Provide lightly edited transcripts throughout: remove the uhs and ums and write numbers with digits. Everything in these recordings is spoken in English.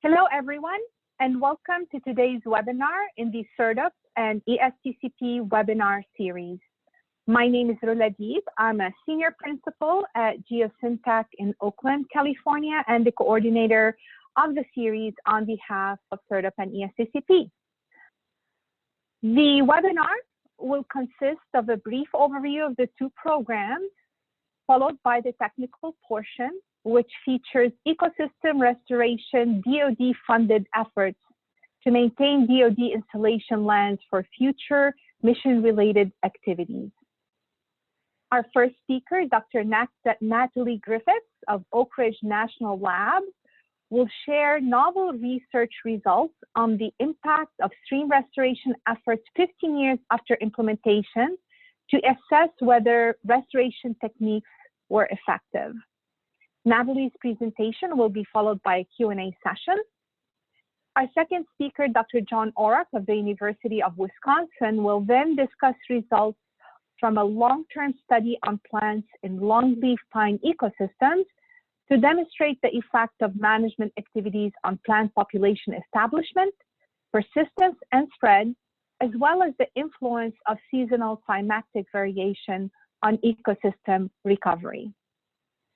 Hello, everyone, and welcome to today's webinar in the CERDUP and ESTCP webinar series. My name is Rula Deeb. I'm a senior principal at Geosyntac in Oakland, California, and the coordinator of the series on behalf of CERDUP and ESTCP. The webinar will consist of a brief overview of the two programs, followed by the technical portion, which features ecosystem restoration DoD-funded efforts to maintain DoD installation lands for future mission-related activities. Our first speaker, Dr. Natalie Griffiths of Oak Ridge National Lab, will share novel research results on the impact of stream restoration efforts 15 years after implementation to assess whether restoration techniques were effective. Natalie's presentation will be followed by a Q&A session. Our second speaker, Dr. John Orrock of the University of Wisconsin, will then discuss results from a long-term study on plants in longleaf pine ecosystems to demonstrate the effect of management activities on plant population establishment, persistence, and spread, as well as the influence of seasonal climatic variation on ecosystem recovery.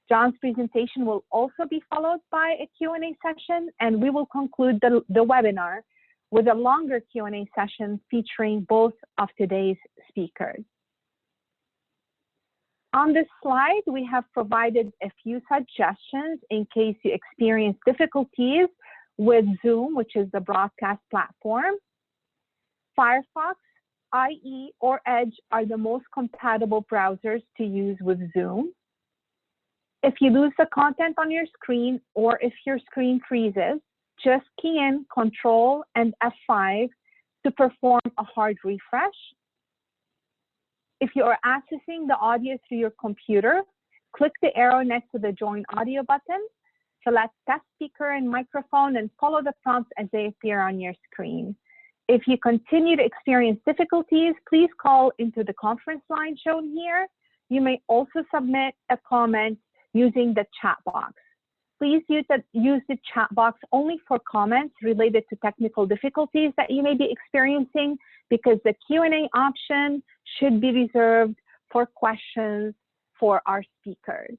John's presentation will also be followed by a Q&A session, and we will conclude the webinar with a longer Q&A session featuring both of today's speakers. On this slide, we have provided a few suggestions in case you experience difficulties with Zoom, which is the broadcast platform. Firefox, IE, or Edge are the most compatible browsers to use with Zoom. If you lose the content on your screen or if your screen freezes, just key in Control and F5 to perform a hard refresh. If you are accessing the audio through your computer, click the arrow next to the Join Audio button, select Test Speaker and Microphone, and follow the prompts as they appear on your screen. If you continue to experience difficulties, please call into the conference line shown here. You may also submit a comment using the chat box. Please use the chat box only for comments related to technical difficulties that you may be experiencing, because the Q&A option should be reserved for questions for our speakers.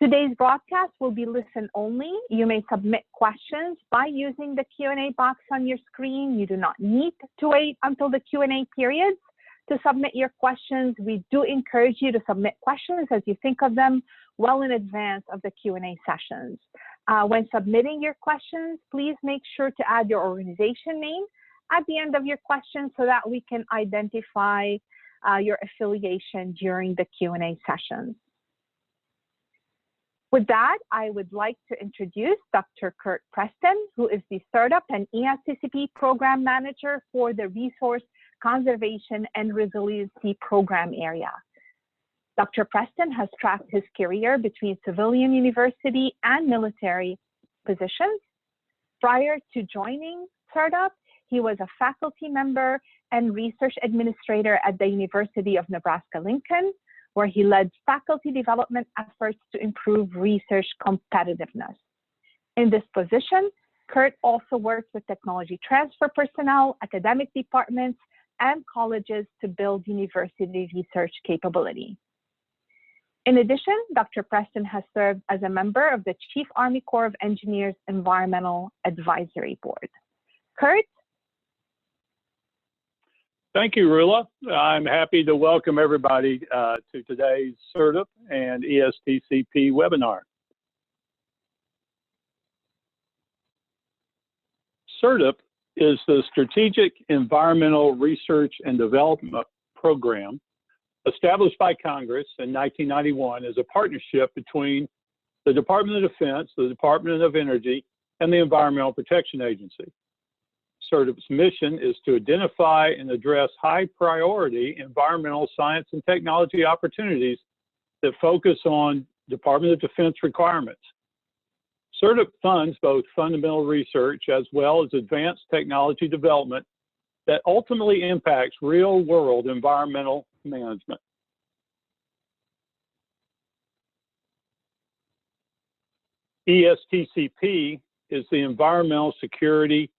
Today's broadcast will be listen only. You may submit questions by using the Q&A box on your screen. You do not need to wait until the Q&A periods to submit your questions. We do encourage you to submit questions as you think of them well in advance of the Q&A sessions. When submitting your questions, please make sure to add your organization name at the end of your question so that we can identify your affiliation during the Q&A sessions. With that, I would like to introduce Dr. Kurt Preston, who is the CERDUP and ESTCP Program Manager for the Resource Conservation and Resiliency Program area. Dr. Preston has tracked his career between civilian university and military positions. Prior to joining CERDUP, he was a faculty member and research administrator at the University of Nebraska-Lincoln, where he led faculty development efforts to improve research competitiveness. In this position, Kurt also worked with technology transfer personnel, academic departments, and colleges to build university research capability. In addition, Dr. Preston has served as a member of the Chief Army Corps of Engineers Environmental Advisory Board. Kurt? Thank you, Rula. I'm happy to welcome everybody to today's CERDUP and ESTCP webinar. CERDUP is the Strategic Environmental Research and Development Program established by Congress in 1991 as a partnership between the Department of Defense, the Department of Energy, and the Environmental Protection Agency. CERDUP's mission is to identify and address high-priority environmental science and technology opportunities that focus on Department of Defense requirements. CERDUP funds both fundamental research as well as advanced technology development that ultimately impacts real-world environmental management. ESTCP is the Environmental Security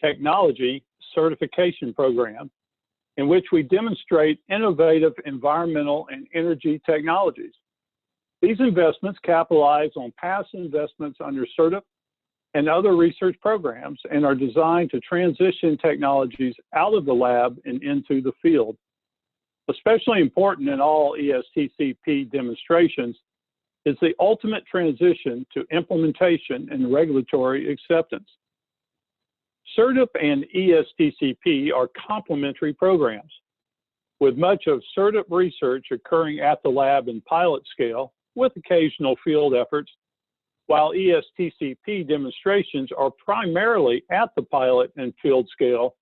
Technology Certification Program, in which we demonstrate innovative environmental and energy technologies. These investments capitalize on past investments under CERTIP and other research programs and are designed to transition technologies out of the lab and into the field. Especially important in all ESTCP demonstrations is the ultimate transition to implementation and regulatory acceptance. CERTIP and ESTCP are complementary programs, with much of CERTIP research occurring at the lab and pilot scale with occasional field efforts, while ESTCP demonstrations are primarily at the pilot and field scale,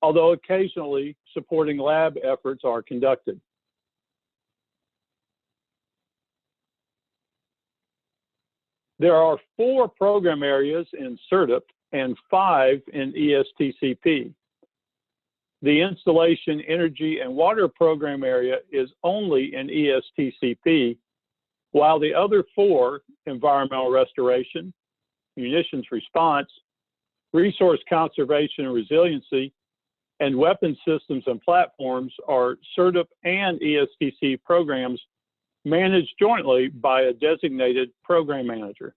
although occasionally supporting lab efforts are conducted. There are 4 program areas in CERTIP and 5 in ESTCP. The Installation, Energy, and Water program area is only in ESTCP, while the other 4, Environmental Restoration, Munitions Response, Resource Conservation and Resiliency, and Weapon Systems and Platforms, are CERTIP and ESTC programs managed jointly by a designated program manager.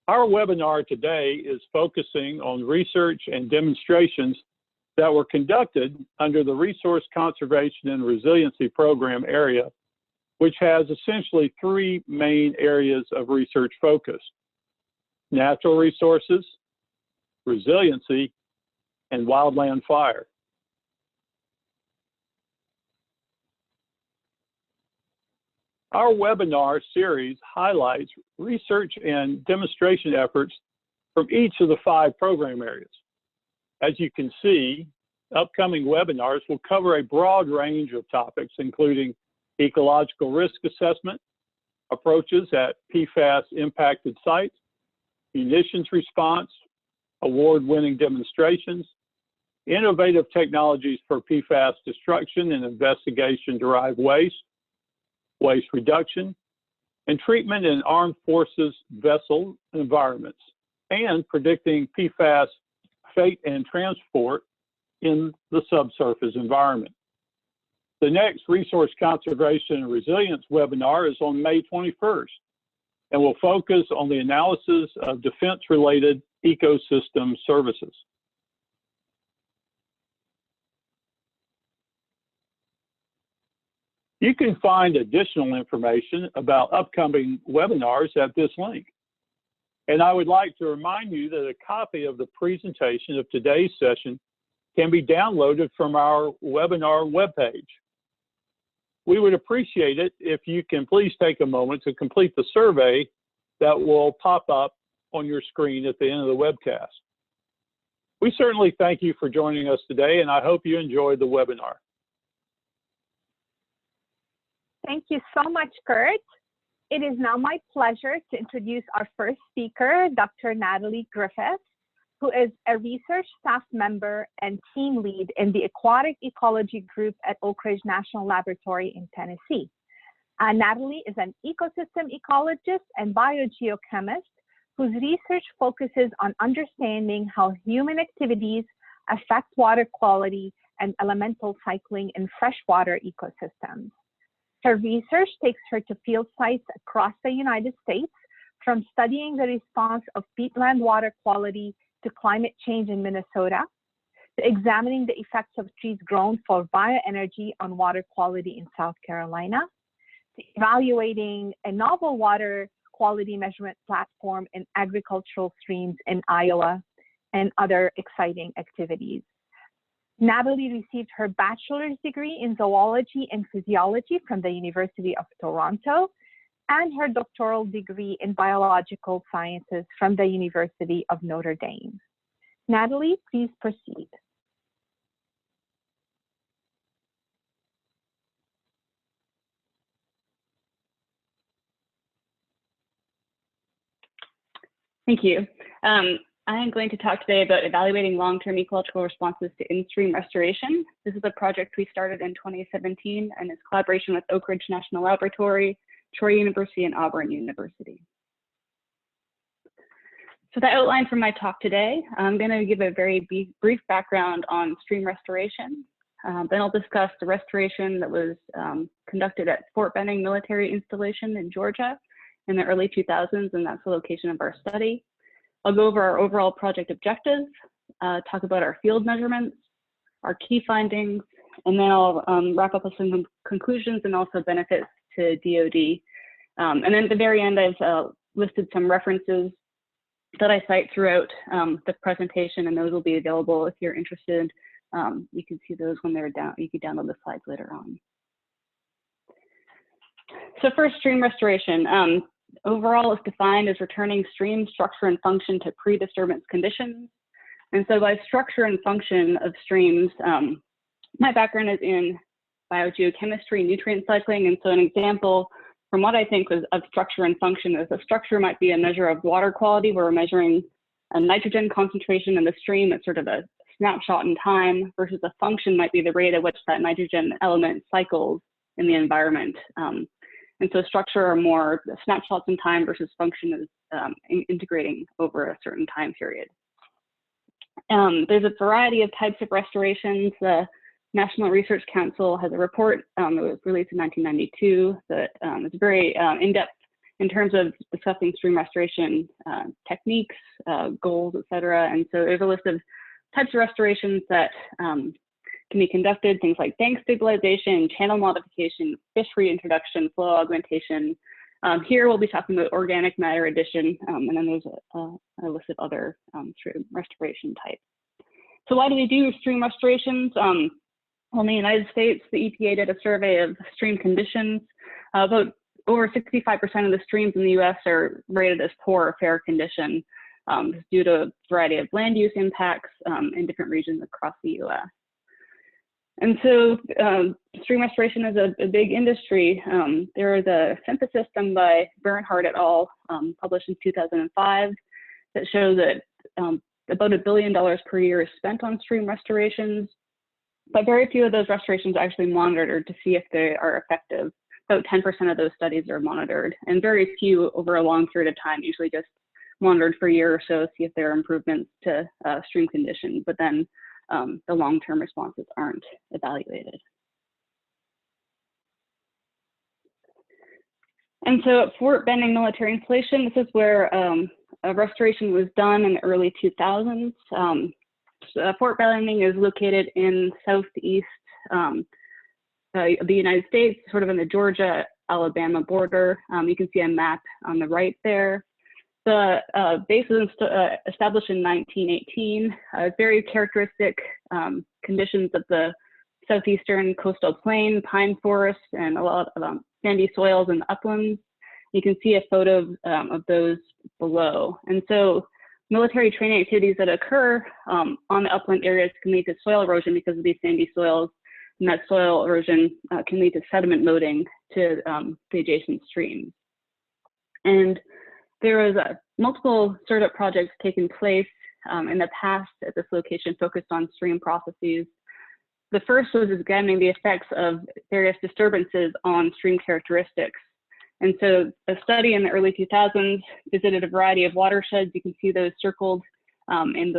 Our webinar today is focusing on research and demonstrations that were conducted under the Resource Conservation and Resiliency program area, which has essentially 3 main areas of research focus: natural resources, resiliency, and wildland fire. Our webinar series highlights research and demonstration efforts from each of the 5 program areas. As you can see, upcoming webinars will cover a broad range of topics, including ecological risk assessment, approaches at PFAS impacted sites, munitions response, award-winning demonstrations, innovative technologies for PFAS destruction and investigation-derived waste, waste reduction, and treatment in armed forces vessel environments, and predicting PFAS fate and transport in the subsurface environment. The next Resource Conservation and Resilience webinar is on May 21st and will focus on the analysis of defense-related ecosystem services. You can find additional information about upcoming webinars at this link. And I would like to remind you that a copy of the presentation of today's session can be downloaded from our webinar webpage. We would appreciate it if you can please take a moment to complete the survey that will pop up on your screen at the end of the webcast. We certainly thank you for joining us today, and I hope you enjoyed the webinar. Thank you so much, Kurt. It is now my pleasure to introduce our first speaker, Dr. Natalie Griffiths, who is a research staff member and team lead in the Aquatic Ecology Group at Oak Ridge National Laboratory in Tennessee. Natalie is an ecosystem ecologist and biogeochemist whose research focuses on understanding how human activities affect water quality and elemental cycling in freshwater ecosystems. Her research takes her to field sites across the United States, from studying the response of peatland water quality to climate change in Minnesota, to examining the effects of trees grown for bioenergy on water quality in South Carolina, to evaluating a novel water quality measurement platform in agricultural streams in Iowa, and other exciting activities. Natalie received her bachelor's degree in zoology and physiology from the University of Toronto and her doctoral degree in biological sciences from the University of Notre Dame. Natalie, please proceed. Thank you. I am going to talk today about evaluating long-term ecological responses to in-stream restoration. This is a project we started in 2017 and is collaboration with Oak Ridge National Laboratory, Troy University, and Auburn University. So the outline for my talk today, I'm going to give a very brief background on stream restoration. Then I'll discuss the restoration that was conducted at Fort Benning Military Installation in Georgia in the early 2000s, and that's the location of our study. I'll go over our overall project objectives, talk about our field measurements, our key findings, and then I'll wrap up with some conclusions and also benefits to DoD. And then at the very end, I've listed some references that I cite throughout the presentation, and those will be available if you're interested. You can see those when they're down. You can download the slides later on. So first, stream restoration. Overall, it's defined as returning stream structure and function to pre-disturbance conditions. And so by structure and function of streams, my background is in biogeochemistry, nutrient cycling. And so an example from what I think was of structure and function is a structure might be a measure of water quality, where we're measuring a nitrogen concentration in the stream at sort of a snapshot in time, versus a function might be the rate at which that nitrogen element cycles in the environment. And so structure are more snapshots in time versus function is integrating over a certain time period. There's a variety of types of restorations. The National Research Council has a report that was released in 1992 that is very in-depth in terms of discussing stream restoration techniques, goals, et cetera. And so there's a list of types of restorations that can be conducted, things like bank stabilization, channel modification, fish reintroduction, flow augmentation. Here we'll be talking about organic matter addition, and then there's a list of other stream restoration types. So why do we do stream restorations? Well, in the United States, the EPA did a survey of stream conditions. About over 65% of the streams in the US are rated as poor or fair condition due to a variety of land use impacts in different regions across the US. And so stream restoration is a big industry. There is a synthesis done by Bernhardt et al., published in 2005, that shows that about $1 billion per year is spent on stream restorations, but very few of those restorations are actually monitored to see if they are effective. About 10% of those studies are monitored, and very few over a long period of time, usually just monitored for a year or so, see if there are improvements to stream conditions, but then the long-term responses aren't evaluated. And so at Fort Benning Military Installation, this is where a restoration was done in the early 2000s. Fort Benning is located in southeast of the United States, sort of in the Georgia-Alabama border. You can see a map on the right there. The base was established in 1918. Very characteristic conditions of the southeastern coastal plain, pine forests, and a lot of sandy soils and uplands. You can see a photo of those below. And so military training activities that occur on the upland areas can lead to soil erosion because of these sandy soils, and that soil erosion can lead to sediment loading to the adjacent streams. And there was multiple startup projects taking place in the past at this location focused on stream processes. The first was examining the effects of various disturbances on stream characteristics. And so a study in the early 2000s visited a variety of watersheds. You can see those circled in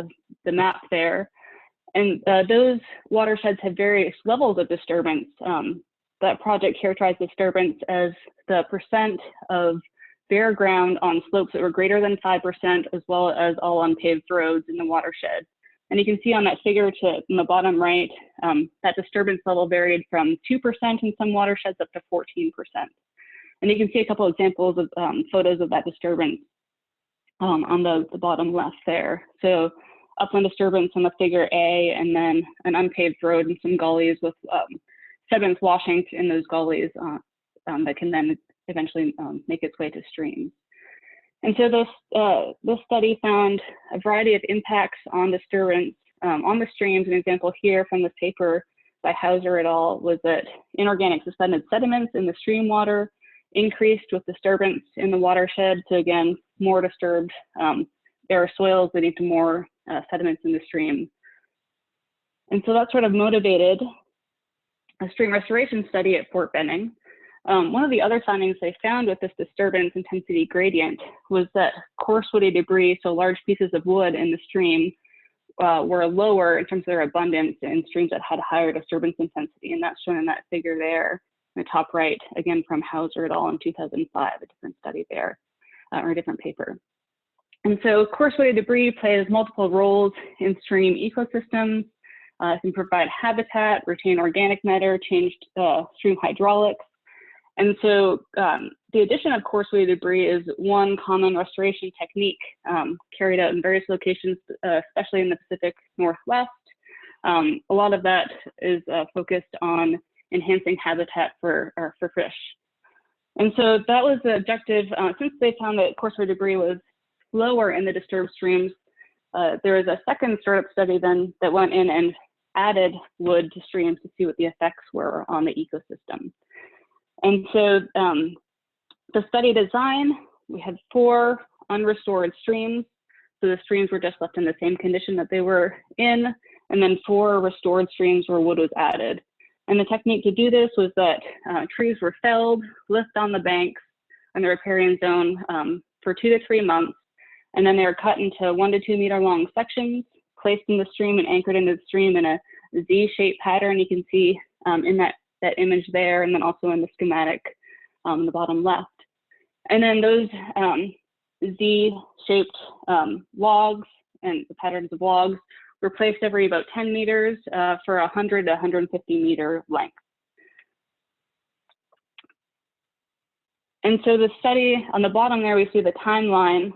the map there. And those watersheds have various levels of disturbance. That project characterized disturbance as the percent of bare ground on slopes that were greater than 5%, as well as all unpaved roads in the watershed. And you can see on that figure in the bottom right, that disturbance level varied from 2% in some watersheds up to 14%. And you can see a couple examples of photos of that disturbance on the bottom left there. So upland disturbance on the figure A, and then an unpaved road and some gullies with sediments washing in those gullies that can then eventually make its way to streams. And so this study found a variety of impacts on disturbance on the streams. An example here from this paper by Hauser et al. Was that inorganic suspended sediments in the stream water increased with disturbance in the watershed to, again, more disturbed there are soils leading to more sediments in the stream. And so that sort of motivated a stream restoration study at Fort Benning. One of the other findings they found with this disturbance intensity gradient was that coarse woody debris, so large pieces of wood in the stream, were lower in terms of their abundance in streams that had higher disturbance intensity. And that's shown in that figure there in the top right, again from Hauser et al. In 2005, a different study there, or a different paper. And so coarse woody debris plays multiple roles in stream ecosystems. It can provide habitat, retain organic matter, change stream hydraulics. And so the addition of coarse woody debris is one common restoration technique carried out in various locations, especially in the Pacific Northwest. A lot of that is focused on enhancing habitat for fish. And so that was the objective. Since they found that coarse woody debris was lower in the disturbed streams, there was a second startup study then that went in and added wood to streams to see what the effects were on the ecosystem. And so the study design, we had 4 unrestored streams. So the streams were just left in the same condition that they were in, and then 4 restored streams where wood was added. And the technique to do this was that trees were felled, left on the banks in the riparian zone for 2 to 3 months, and then they were cut into 1 to 2 meter long sections, placed in the stream and anchored into the stream in a Z-shaped pattern. You can see in that image there, and then also in the schematic on the bottom left. And then those Z-shaped logs and the patterns of logs were placed every about 10 meters for 100 to 150 meter length. And so the study on the bottom there, we see the timeline.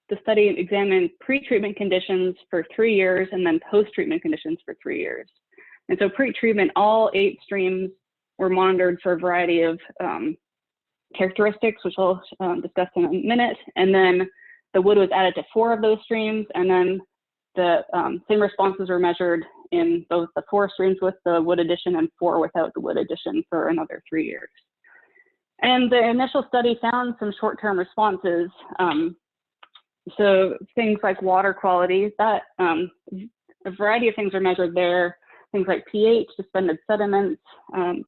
The study examined pre-treatment conditions for 3 years and then post-treatment conditions for 3 years. And so pre-treatment, all 8 streams were monitored for a variety of characteristics, which I'll discuss in a minute. And then the wood was added to 4 of those streams, and then the same responses were measured in both the 4 streams with the wood addition and 4 without the wood addition for another 3 years. And the initial study found some short-term responses. So things like water quality, that a variety of things are measured there. Things like pH, suspended sediments,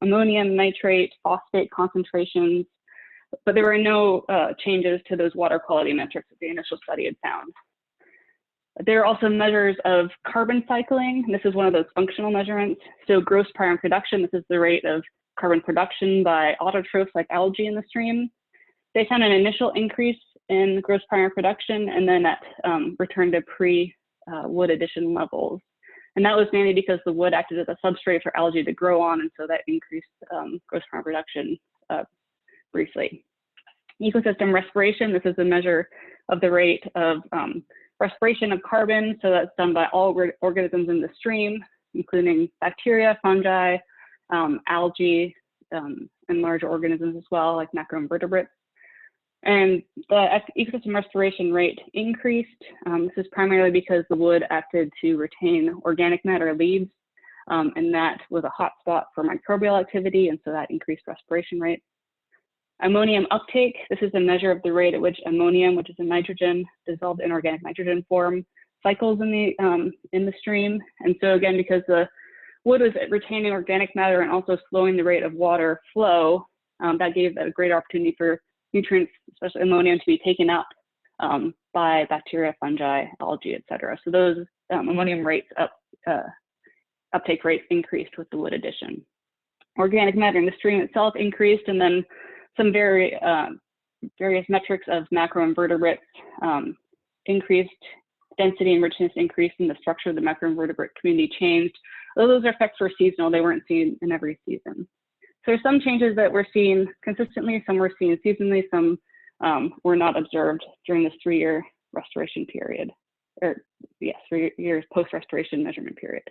ammonium nitrate, phosphate concentrations, but there were no changes to those water quality metrics that the initial study had found. There are also measures of carbon cycling. This is one of those functional measurements. So gross prion production, this is the rate of carbon production by autotrophs like algae in the stream. They found an initial increase in gross prion production, and then that returned to pre-wood addition levels. And that was mainly because the wood acted as a substrate for algae to grow on, and so that increased gross prion production briefly. Ecosystem respiration, this is a measure of the rate of respiration of carbon. So that's done by all organisms in the stream, including bacteria, fungi, algae, and larger organisms as well, like macroinvertebrates. And the ecosystem restoration rate increased. This is primarily because the wood acted to retain organic matter leaves, and that was a hot spot for microbial activity, and so that increased respiration rate. Ammonium uptake, this is a measure of the rate at which ammonium, which is a nitrogen, dissolved inorganic nitrogen form, cycles in the stream. And so again, because the wood was retaining organic matter and also slowing the rate of water flow, that gave a great opportunity for nutrients, especially ammonium, to be taken up by bacteria, fungi, algae, et cetera. So those ammonium rates, uptake rates increased with the wood addition. Organic matter in the stream itself increased, and then some various metrics of macroinvertebrates increased, density and richness increased, and the structure of the macroinvertebrate community changed. Although those effects were seasonal, they weren't seen in every season. So there's some changes that were seen consistently, some were seen seasonally, some were not observed during this 3-year restoration period, or yes, 3 years post-restoration measurement period.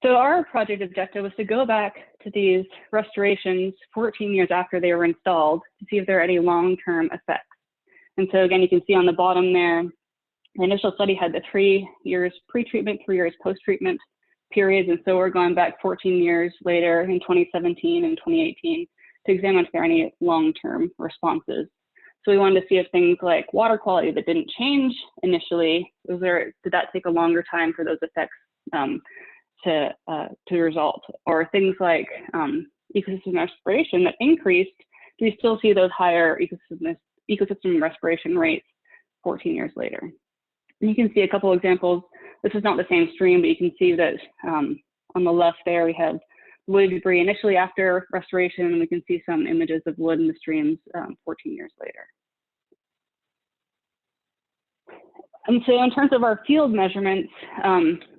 So our project objective was to go back to these restorations 14 years after they were installed to see if there are any long-term effects. And so again, you can see on the bottom there, the initial study had the 3 years pre-treatment, 3 years post-treatment periods. And so we're going back 14 years later in 2017 and 2018 to examine if there are any long-term responses. So we wanted to see if things like water quality that didn't change initially, did that take a longer time for those effects to result? Or things like ecosystem respiration that increased, do we still see those higher ecosystem respiration rates 14 years later? And you can see a couple examples. This is not the same stream, but you can see that on the left there, we have wood debris initially after restoration, and we can see some images of wood in the streams 14 years later. And so in terms of our field measurements,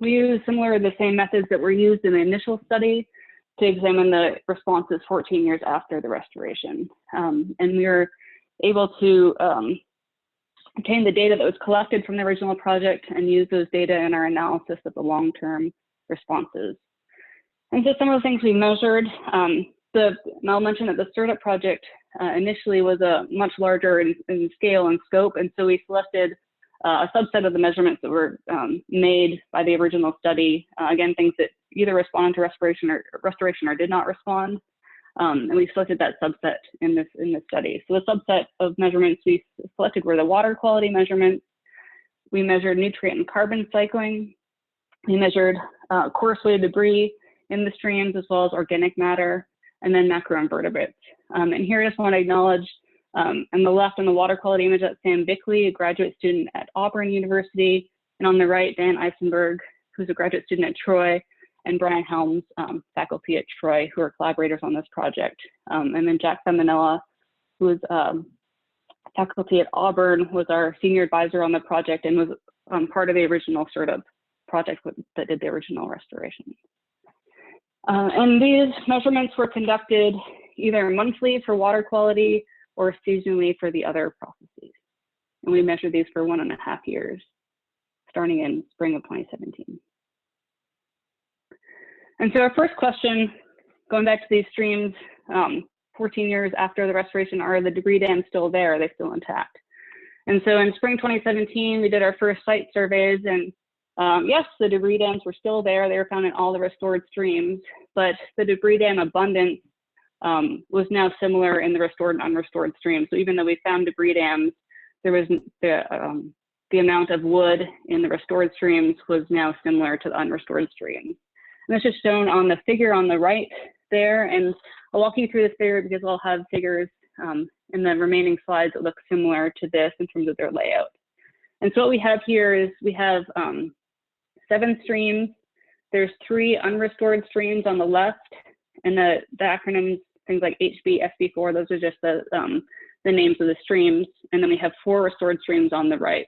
we use the same methods that were used in the initial study to examine the responses 14 years after the restoration. And we were able to obtain the data that was collected from the original project and use those data in our analysis of the long-term responses. And so some of the things we measured, Mel mentioned that the startup project initially was much larger in scale and scope, and so we selected a subset of the measurements that were made by the original study. Again, things that either responded to restoration or did not respond. And we selected that subset in this study. So the subset of measurements we selected were the water quality measurements. We measured nutrient and carbon cycling. We measured coarse weighted debris in the streams, as well as organic matter, and then macroinvertebrates. And here I just want to acknowledge on the left on the water quality image, that's Sam Bickley, a graduate student at Auburn University, and on the right, Dan Eisenberg, who's a graduate student at Troy, and Brian Helms, faculty at Troy, who are collaborators on this project. And then Jack Feminella, who is faculty at Auburn, was our senior advisor on the project and was part of the original startup project that did the original restoration. And these measurements were conducted either monthly for water quality or seasonally for the other processes. And we measured these for 1.5 years, starting in spring of 2017. And so our first question, going back to these streams, 14 years after the restoration, are the debris dams still there? Are they still intact? And so in spring 2017, we did our first site surveys, and yes, the debris dams were still there. They were found in all the restored streams, but the debris dam abundance was now similar in the restored and unrestored streams. So even though we found debris dams, there was the amount of wood in the restored streams was now similar to the unrestored streams. And this is shown on the figure on the right there. And I'll walk you through this figure because I'll have figures in the remaining slides that look similar to this in terms of their layout. And so what we have here is we have 7 streams. There's 3 unrestored streams on the left, and the acronyms, things like HB, SB4, those are just the names of the streams. And then we have 4 restored streams on the right.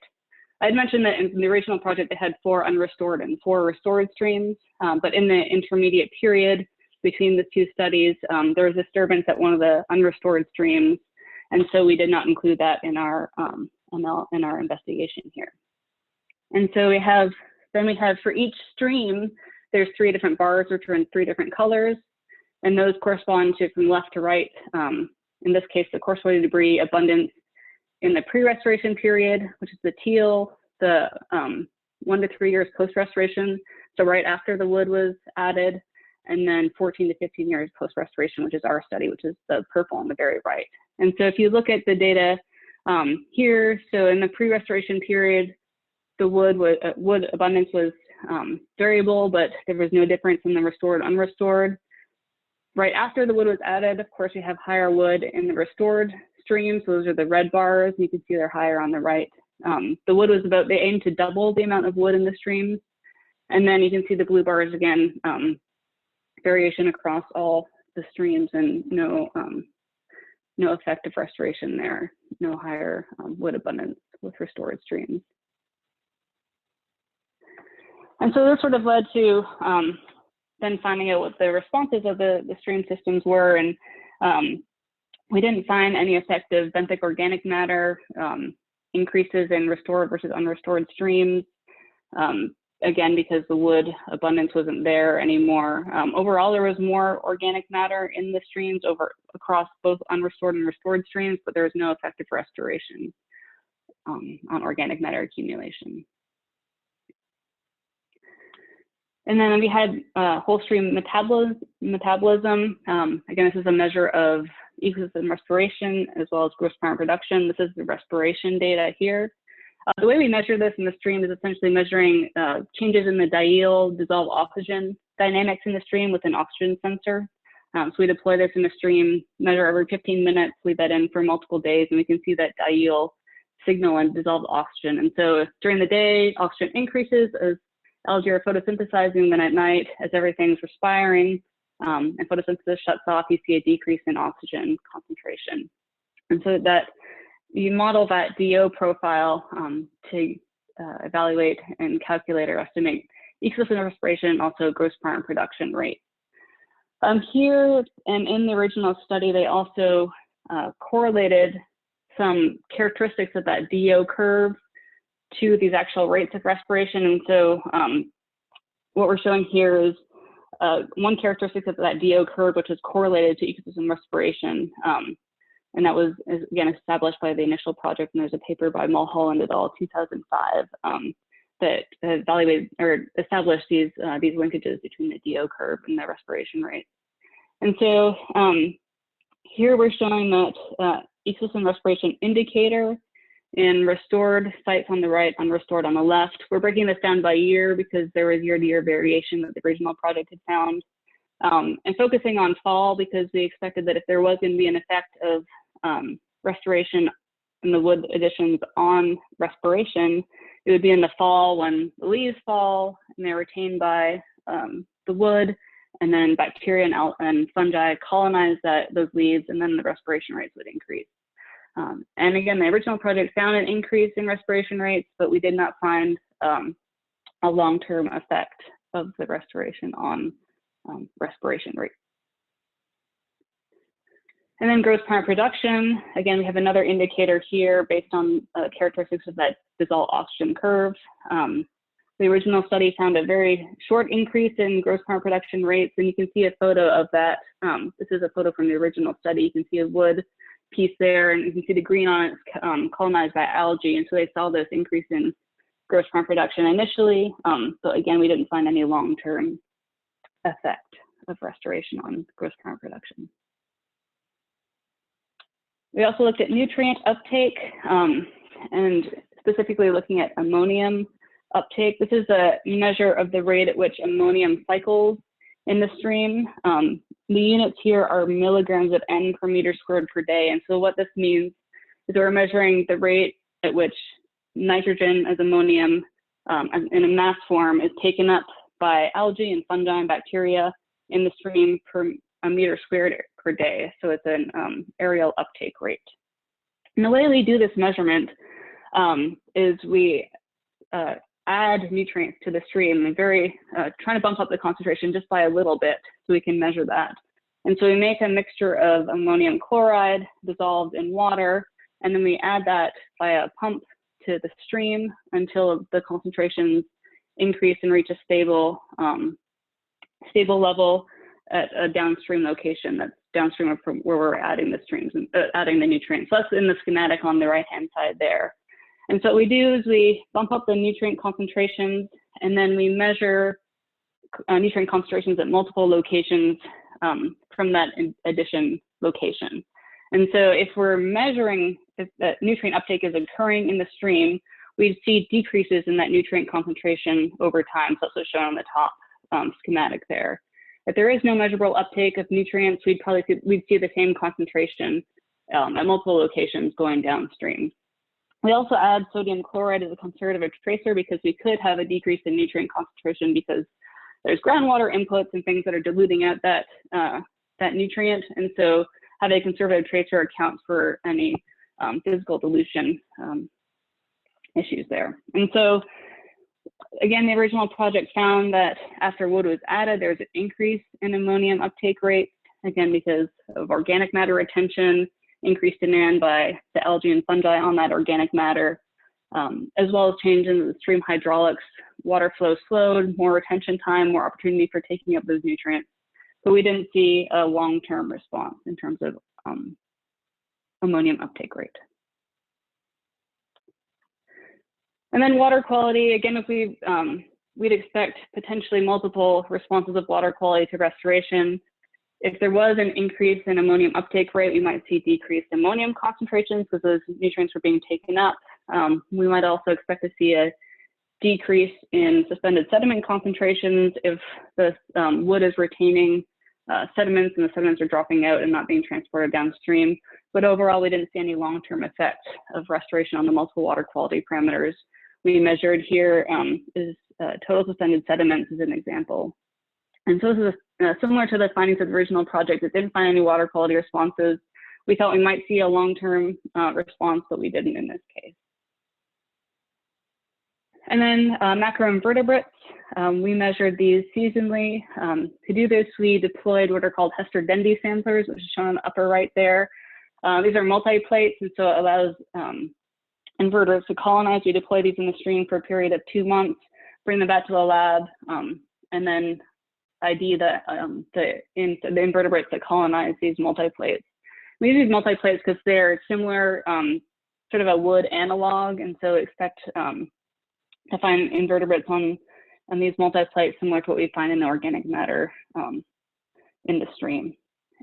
I had mentioned that in the original project, they had 4 unrestored and 4 restored streams, but in the intermediate period between the 2 studies, there was disturbance at one of the unrestored streams, and so we did not include that in our investigation here. And so we have for each stream, there's 3 different bars which are in 3 different colors, and those correspond to from left to right. In this case, the coarse weighted debris abundance in the pre-restoration period, which is the teal, the 1 to 3 years post-restoration, so right after the wood was added, and then 14 to 15 years post-restoration, which is our study, which is the purple on the very right. And so if you look at the data here, so in the pre-restoration period, the wood abundance was variable, but there was no difference in the restored and unrestored. Right after the wood was added, of course, we have higher wood in the restored streams. Those are the red bars. You can see they're higher on the right. The wood was they aimed to double the amount of wood in the streams. And then you can see the blue bars again, variation across all the streams and no effective restoration there, no higher wood abundance with restored streams. And so this sort of led to then finding out what the responses of the stream systems were. And we didn't find any effective benthic organic matter, increases in restored versus unrestored streams, again, because the wood abundance wasn't there anymore. Overall, there was more organic matter in the streams across both unrestored and restored streams, but there was no effective restoration on organic matter accumulation. And then we had whole stream metabolism. Again, this is a measure of ecosystem respiration as well as gross plant production. This is the respiration data here. The way we measure this in the stream is essentially measuring changes in the diel dissolved oxygen dynamics in the stream with an oxygen sensor. So we deploy this in the stream, measure every 15 minutes, leave that in for multiple days, and we can see that diel signal and dissolved oxygen. And so during the day, oxygen increases as algae are photosynthesizing, then at night, as everything's respiring and photosynthesis shuts off, you see a decrease in oxygen concentration. And so that you model that DO profile to evaluate and calculate or estimate ecosystem respiration and also gross plant production rate. Here and in the original study, they also correlated some characteristics of that DO curve to these actual rates of respiration. And so what we're showing here is one characteristic of that DO curve, which is correlated to ecosystem respiration. And that was, again, established by the initial project. And there's a paper by Mulholland et al. 2005 that evaluated or established these linkages between the DO curve and the respiration rate. And so here we're showing that ecosystem respiration indicator in restored sites on the right, unrestored on the left. We're breaking this down by year because there was year-to-year variation that the original project had found. And focusing on fall because we expected that if there was going to be an effect of restoration in the wood additions on respiration, it would be in the fall when the leaves fall and they're retained by the wood, and then bacteria and fungi colonize those leaves, and then the respiration rates would increase. And again, the original project found an increase in respiration rates, but we did not find a long-term effect of the restoration on respiration rate. And then gross plant production, again, we have another indicator here based on characteristics of that dissolved oxygen curve. The original study found a very short increase in gross plant production rates, and you can see a photo of that. This is a photo from the original study. You can see a wood piece there, and you can see the green on it's colonized by algae, and so they saw this increase in gross plant production initially, but again, we didn't find any long-term effect of restoration on gross plant production. We also looked at nutrient uptake, and specifically looking at ammonium uptake. This is a measure of the rate at which ammonium cycles in the stream. The units here are milligrams of N per meter squared per day. And so what this means is we're measuring the rate at which nitrogen as ammonium in a mass form is taken up by algae and fungi and bacteria in the stream per a meter squared per day. So it's an aerial uptake rate. And the way we do this measurement is we add nutrients to the stream and trying to bump up the concentration just by a little bit so we can measure that. And so we make a mixture of ammonium chloride dissolved in water, and then we add that via a pump to the stream until the concentrations increase and reach a stable level at a downstream location that's downstream from where we're adding the streams and adding the nutrients. So that's in the schematic on the right-hand side there. And so what we do is we bump up the nutrient concentrations, and then we measure nutrient concentrations at multiple locations from that addition location. And so if we're measuring if that nutrient uptake is occurring in the stream, we'd see decreases in that nutrient concentration over time. So that's shown on the top schematic there. If there is no measurable uptake of nutrients, we'd see the same concentration at multiple locations going downstream. We also add sodium chloride as a conservative tracer because we could have a decrease in nutrient concentration because there's groundwater inputs and things that are diluting out that nutrient. And so having a conservative tracer accounts for any physical dilution issues there. And so again, the original project found that after wood was added, there's an increase in ammonium uptake rate, again, because of organic matter retention, increased demand by the algae and fungi on that organic matter, as well as change in the stream hydraulics. Water flow slowed, more retention time, more opportunity for taking up those nutrients. But we didn't see a long-term response in terms of ammonium uptake rate. And then water quality, again, if we'd expect potentially multiple responses of water quality to restoration. If there was an increase in ammonium uptake rate, we might see decreased ammonium concentrations because those nutrients were being taken up. We might also expect to see a decrease in suspended sediment concentrations if the wood is retaining sediments and the sediments are dropping out and not being transported downstream. But overall, we didn't see any long-term effect of restoration on the multiple water quality parameters. We measured here is total suspended sediments as an example. And so this is similar to the findings of the original project. It didn't find any water quality responses. We thought we might see a long-term response, but we didn't in this case. And then macroinvertebrates, we measured these seasonally. To do this, we deployed what are called Hester Dendy samplers, which is shown on the upper right there. These are multi-plates, and so it allows invertebrates to colonize. We deploy these in the stream for a period of 2 months, bring them back to the lab, and then ID the invertebrates that colonize these multi-plates. We use these multi-plates because they're similar, sort of a wood analog, and so expect to find invertebrates on these multi-plates similar to what we find in the organic matter in the stream.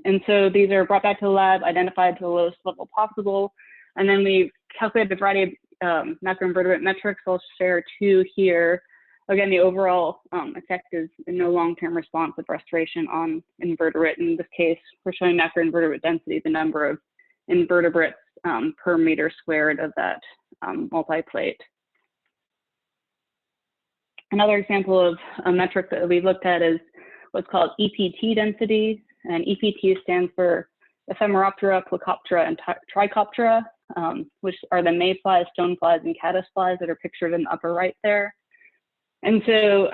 And so these are brought back to the lab, identified to the lowest level possible, and then we calculated a variety of macroinvertebrate metrics. I'll share 2 here. Again, the overall effect is no long-term response of restoration on invertebrate. In this case, we're showing macroinvertebrate density, the number of invertebrates per meter squared of that multi-plate. Another example of a metric that we looked at is what's called EPT density, and EPT stands for Ephemeroptera, Plecoptera, and Trichoptera, which are the mayflies, stoneflies, and caddisflies that are pictured in the upper right there. And so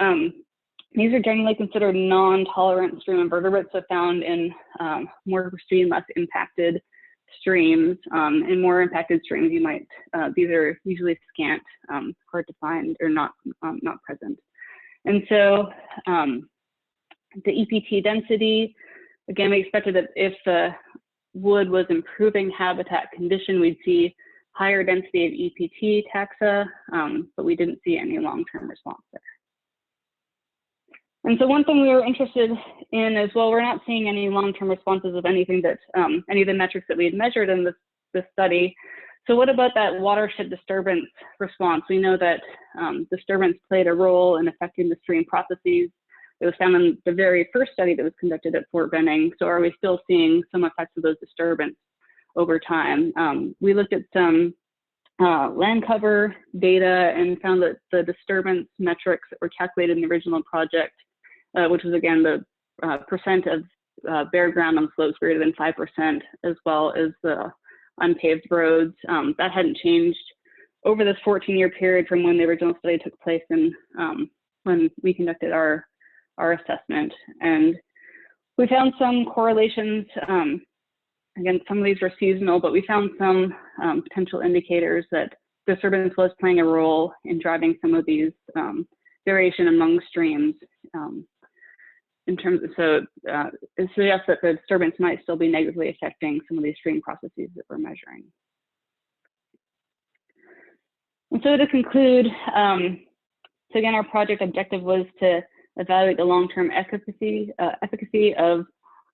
these are generally considered non-tolerant stream invertebrates, so found in more pristine, less impacted streams. In more impacted streams, you might, these are usually scant, hard to find, or not present. And so the EPT density, again, we expected that if the wood was improving habitat condition, we'd see higher density of EPT taxa, but we didn't see any long-term response there. And so one thing we were interested in as well, we're not seeing any long-term responses of anything that, any of the metrics that we had measured in this study. So what about that watershed disturbance response? We know that disturbance played a role in affecting the stream processes. It was found in the very first study that was conducted at Fort Benning. So are we still seeing some effects of those disturbance over time? We looked at some land cover data and found that the disturbance metrics that were calculated in the original project, which was again the percent of bare ground on slopes greater than 5%, as well as the unpaved roads, that hadn't changed over this 14-year period from when the original study took place and when we conducted our assessment. And we found some correlations. Again, some of these were seasonal, but we found some potential indicators that disturbance was playing a role in driving some of these variation among streams. In terms of, so it suggests that the disturbance might still be negatively affecting some of these stream processes that we're measuring. And so to conclude, so again, our project objective was to evaluate the long-term efficacy of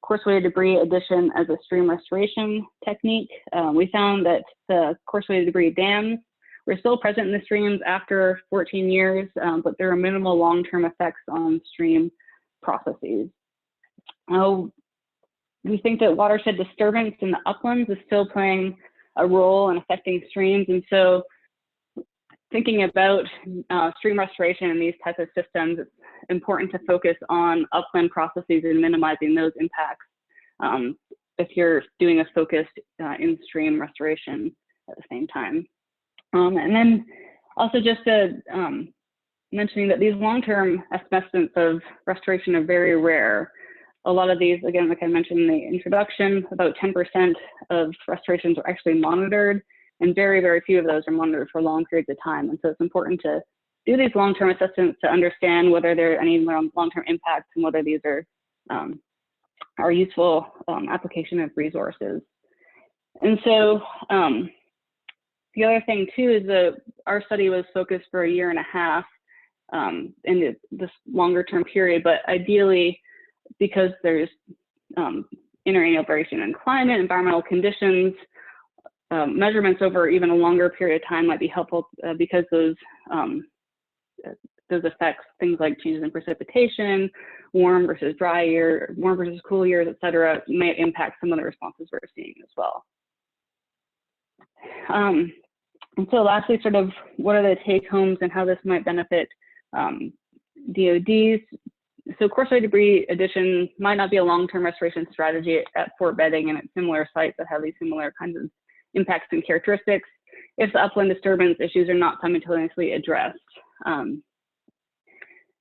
coarse-weighted debris addition as a stream restoration technique. We found that the coarse-weighted debris dams were still present in the streams after 14 years, but there are minimal long-term effects on stream processes. We think that watershed disturbance in the uplands is still playing a role in affecting streams, and so thinking about stream restoration in these types of systems, it's important to focus on upland processes and minimizing those impacts if you're doing a focused in-stream restoration at the same time. And then also just mentioning that these long-term assessments of restoration are very rare. A lot of these, again, like I mentioned in the introduction, about 10% of restorations are actually monitored, and very, very few of those are monitored for long periods of time. And so it's important to do these long-term assessments to understand whether there are any long-term impacts and whether these are useful application of resources. And so the other thing too is that our study was focused for 1.5 years in this longer term period, but ideally, because there's interannual variation in climate, environmental conditions. Measurements over even a longer period of time might be helpful because those effects, things like changes in precipitation, warm versus dry year, warm versus cool years, et cetera, may impact some of the responses we're seeing as well. And so lastly, sort of what are the take homes and how this might benefit DODs. So coarse-weight debris addition might not be a long-term restoration strategy at Fort Benning and at similar sites that have these similar kinds of impacts and characteristics if the upland disturbance issues are not simultaneously addressed. And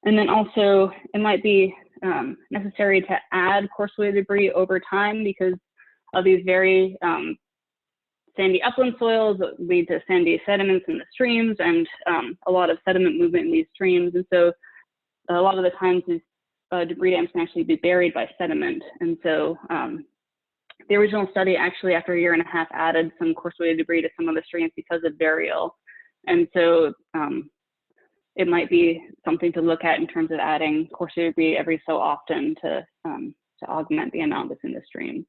then also it might be necessary to add coarse-weight debris over time because of these very sandy upland soils that lead to sandy sediments in the streams and a lot of sediment movement in these streams. And so a lot of the times these debris dams can actually be buried by sediment. And so the original study actually after a year and a half added some coarse-weight debris to some of the streams because of burial. And so it might be something to look at in terms of adding coarse-weight debris every so often to augment the amount that's in the stream.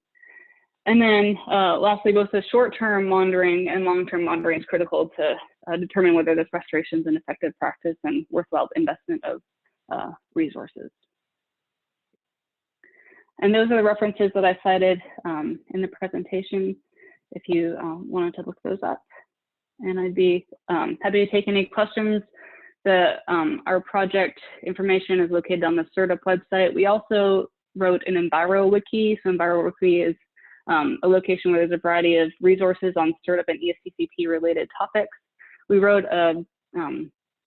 And then lastly, both the short-term monitoring and long-term monitoring is critical to determine whether this restoration is an effective practice and worthwhile investment of resources. And those are the references that I cited in the presentation if you wanted to look those up. And I'd be happy to take any questions. Our project information is located on the CERTUP website. We also wrote an EnviroWiki. So EnviroWiki is a location where there's a variety of resources on CERTUP and ESCCP related topics. We wrote an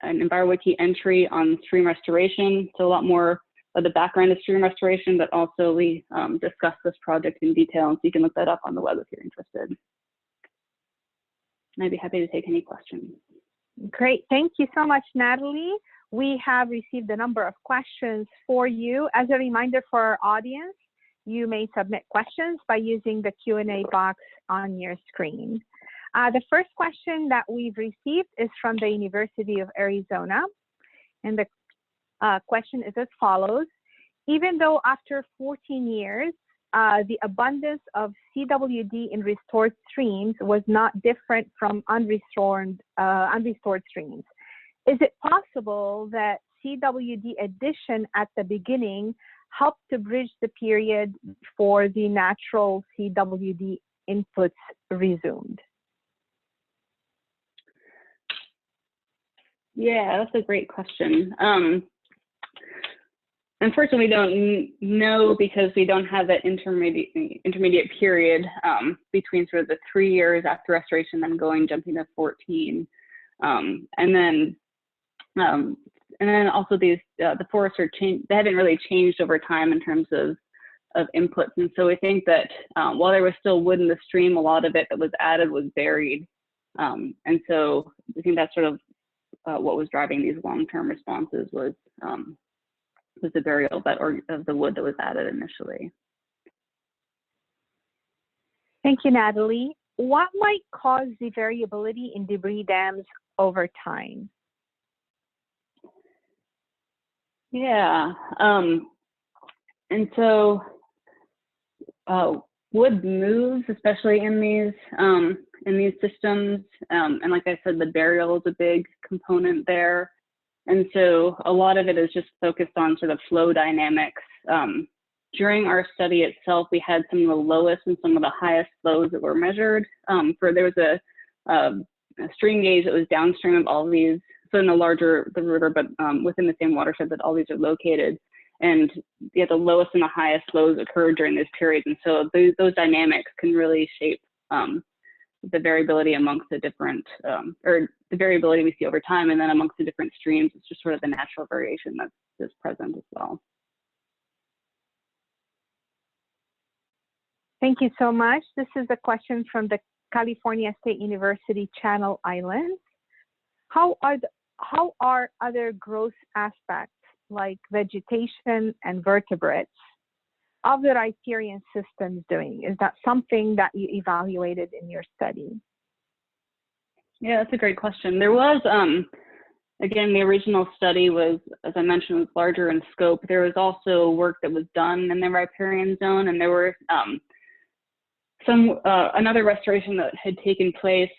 EnviroWiki entry on stream restoration, so a lot more of the background of stream restoration, but also we discussed this project in detail, and so you can look that up on the web if you're interested. And I'd be happy to take any questions. Great, thank you so much, Natalie. We have received a number of questions for you. As a reminder for our audience, you may submit questions by using the Q&A box on your screen. The first question that we've received is from the University of Arizona. And the question is as follows. Even though after 14 years, the abundance of CWD in restored streams was not different from unrestored streams, is it possible that CWD addition at the beginning helped to bridge the period before the natural CWD inputs resumed? Yeah, that's a great question. Unfortunately, we don't know because we don't have that intermediate period between sort of the 3 years after restoration, then jumping to 14, and then also these the forests are they haven't really changed over time in terms of inputs, and so we think that while there was still wood in the stream, a lot of it that was added was buried, and so I think that's sort of what was driving these long-term responses was the burial of the wood that was added initially. Thank you, Natalie. What might cause the variability in debris dams over time? Yeah, and so wood moves, especially in these systems, and like I said, the burial is a big component there. And so a lot of it is just focused on sort of flow dynamics. During our study itself, we had some of the lowest and some of the highest flows that were measured. There was a stream gauge that was downstream of all of these, so in the river, but within the same watershed that all these are located. And the lowest and the highest flows occurred during this period. And so those dynamics can really shape the variability amongst the different, or the variability we see over time, and then amongst the different streams, it's just sort of the natural variation that's present as well. Thank you so much. This is a question from the California State University Channel Islands. How are other growth aspects like vegetation and vertebrates of the riparian systems doing? Is that something that you evaluated in your study? Yeah, that's a great question. There was Again, the original study was, as I mentioned, was larger in scope. There was also work that was done in the riparian zone, and there were another restoration that had taken place,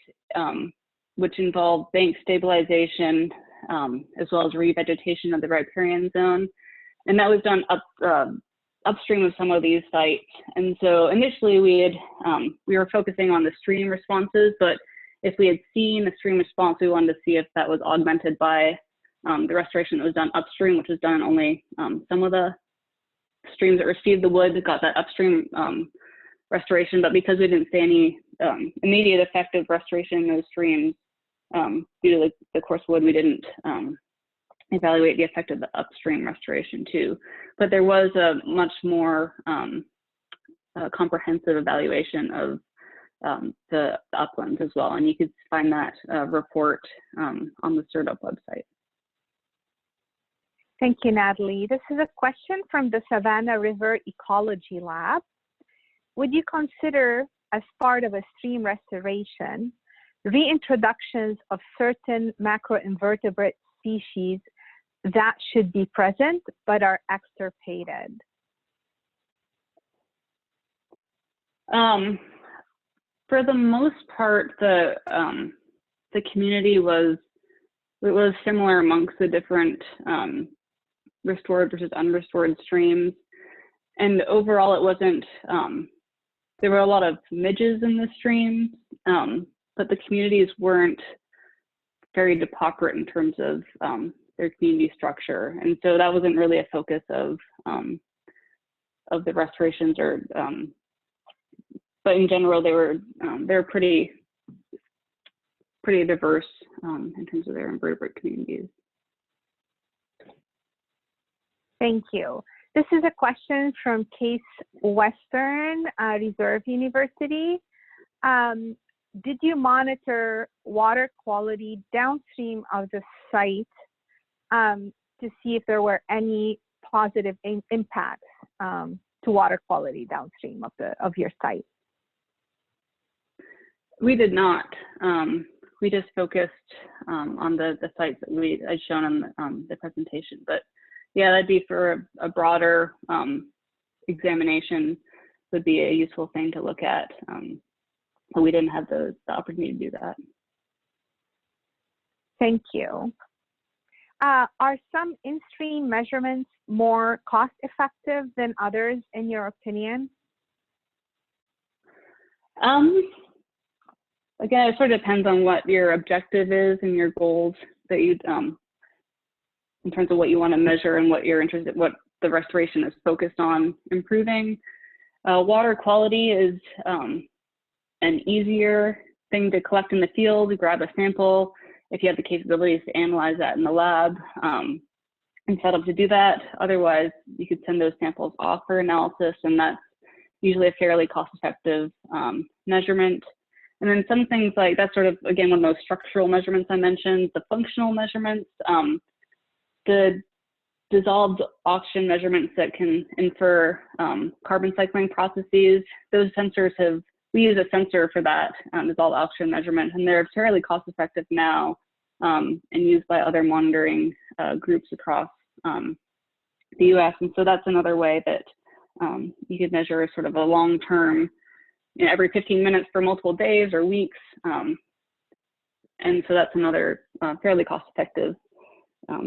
which involved bank stabilization, as well as revegetation of the riparian zone. And that was done upstream of some of these sites. And so initially we were focusing on the stream responses, but if we had seen a stream response, we wanted to see if that was augmented by the restoration that was done upstream, which was done only some of the streams that received the wood got that upstream restoration. But because we didn't see any immediate effective restoration in those streams due to the coarse wood, we didn't evaluate the effect of the upstream restoration too. But there was a much more comprehensive evaluation of the uplands as well, and you could find that report on the CERDUP website. Thank you, Natalie. This is a question from the Savannah River Ecology Lab. Would you consider, as part of a stream restoration, reintroductions of certain macroinvertebrate species that should be present but are extirpated? For the most part, the community was similar amongst the different restored versus unrestored streams, and overall it wasn't. There were a lot of midges in the streams, but the communities weren't very depauperate in terms of their community structure, and so that wasn't really a focus of the restorations. Or but in general, they were pretty diverse in terms of their invertebrate communities. Thank you. This is a question from Case Western Reserve University. Did you monitor water quality downstream of the site to see if there were any positive impacts to water quality downstream of your site? We did not. We just focused on the sites that I'd shown on the presentation. But yeah, that'd be for a broader examination, would be a useful thing to look at. But we didn't have the opportunity to do that. Thank you. Are some in-stream measurements more cost-effective than others, in your opinion? Again, it sort of depends on what your objective is and your goals that you, in terms of what you want to measure and what you're interested, what the restoration is focused on improving. Water quality is an easier thing to collect in the field. You grab a sample if you have the capabilities to analyze that in the lab and set up to do that. Otherwise, you could send those samples off for analysis, and that's usually a fairly cost-effective measurement. And then some things like that's sort of, again, one of those structural measurements I mentioned, the functional measurements, the dissolved oxygen measurements that can infer carbon cycling processes. Those sensors we use a sensor for that dissolved oxygen measurement, and they're fairly cost effective now and used by other monitoring groups across the US. And so that's another way that you could measure sort of a long-term, every 15 minutes for multiple days or weeks. And so that's another fairly cost-effective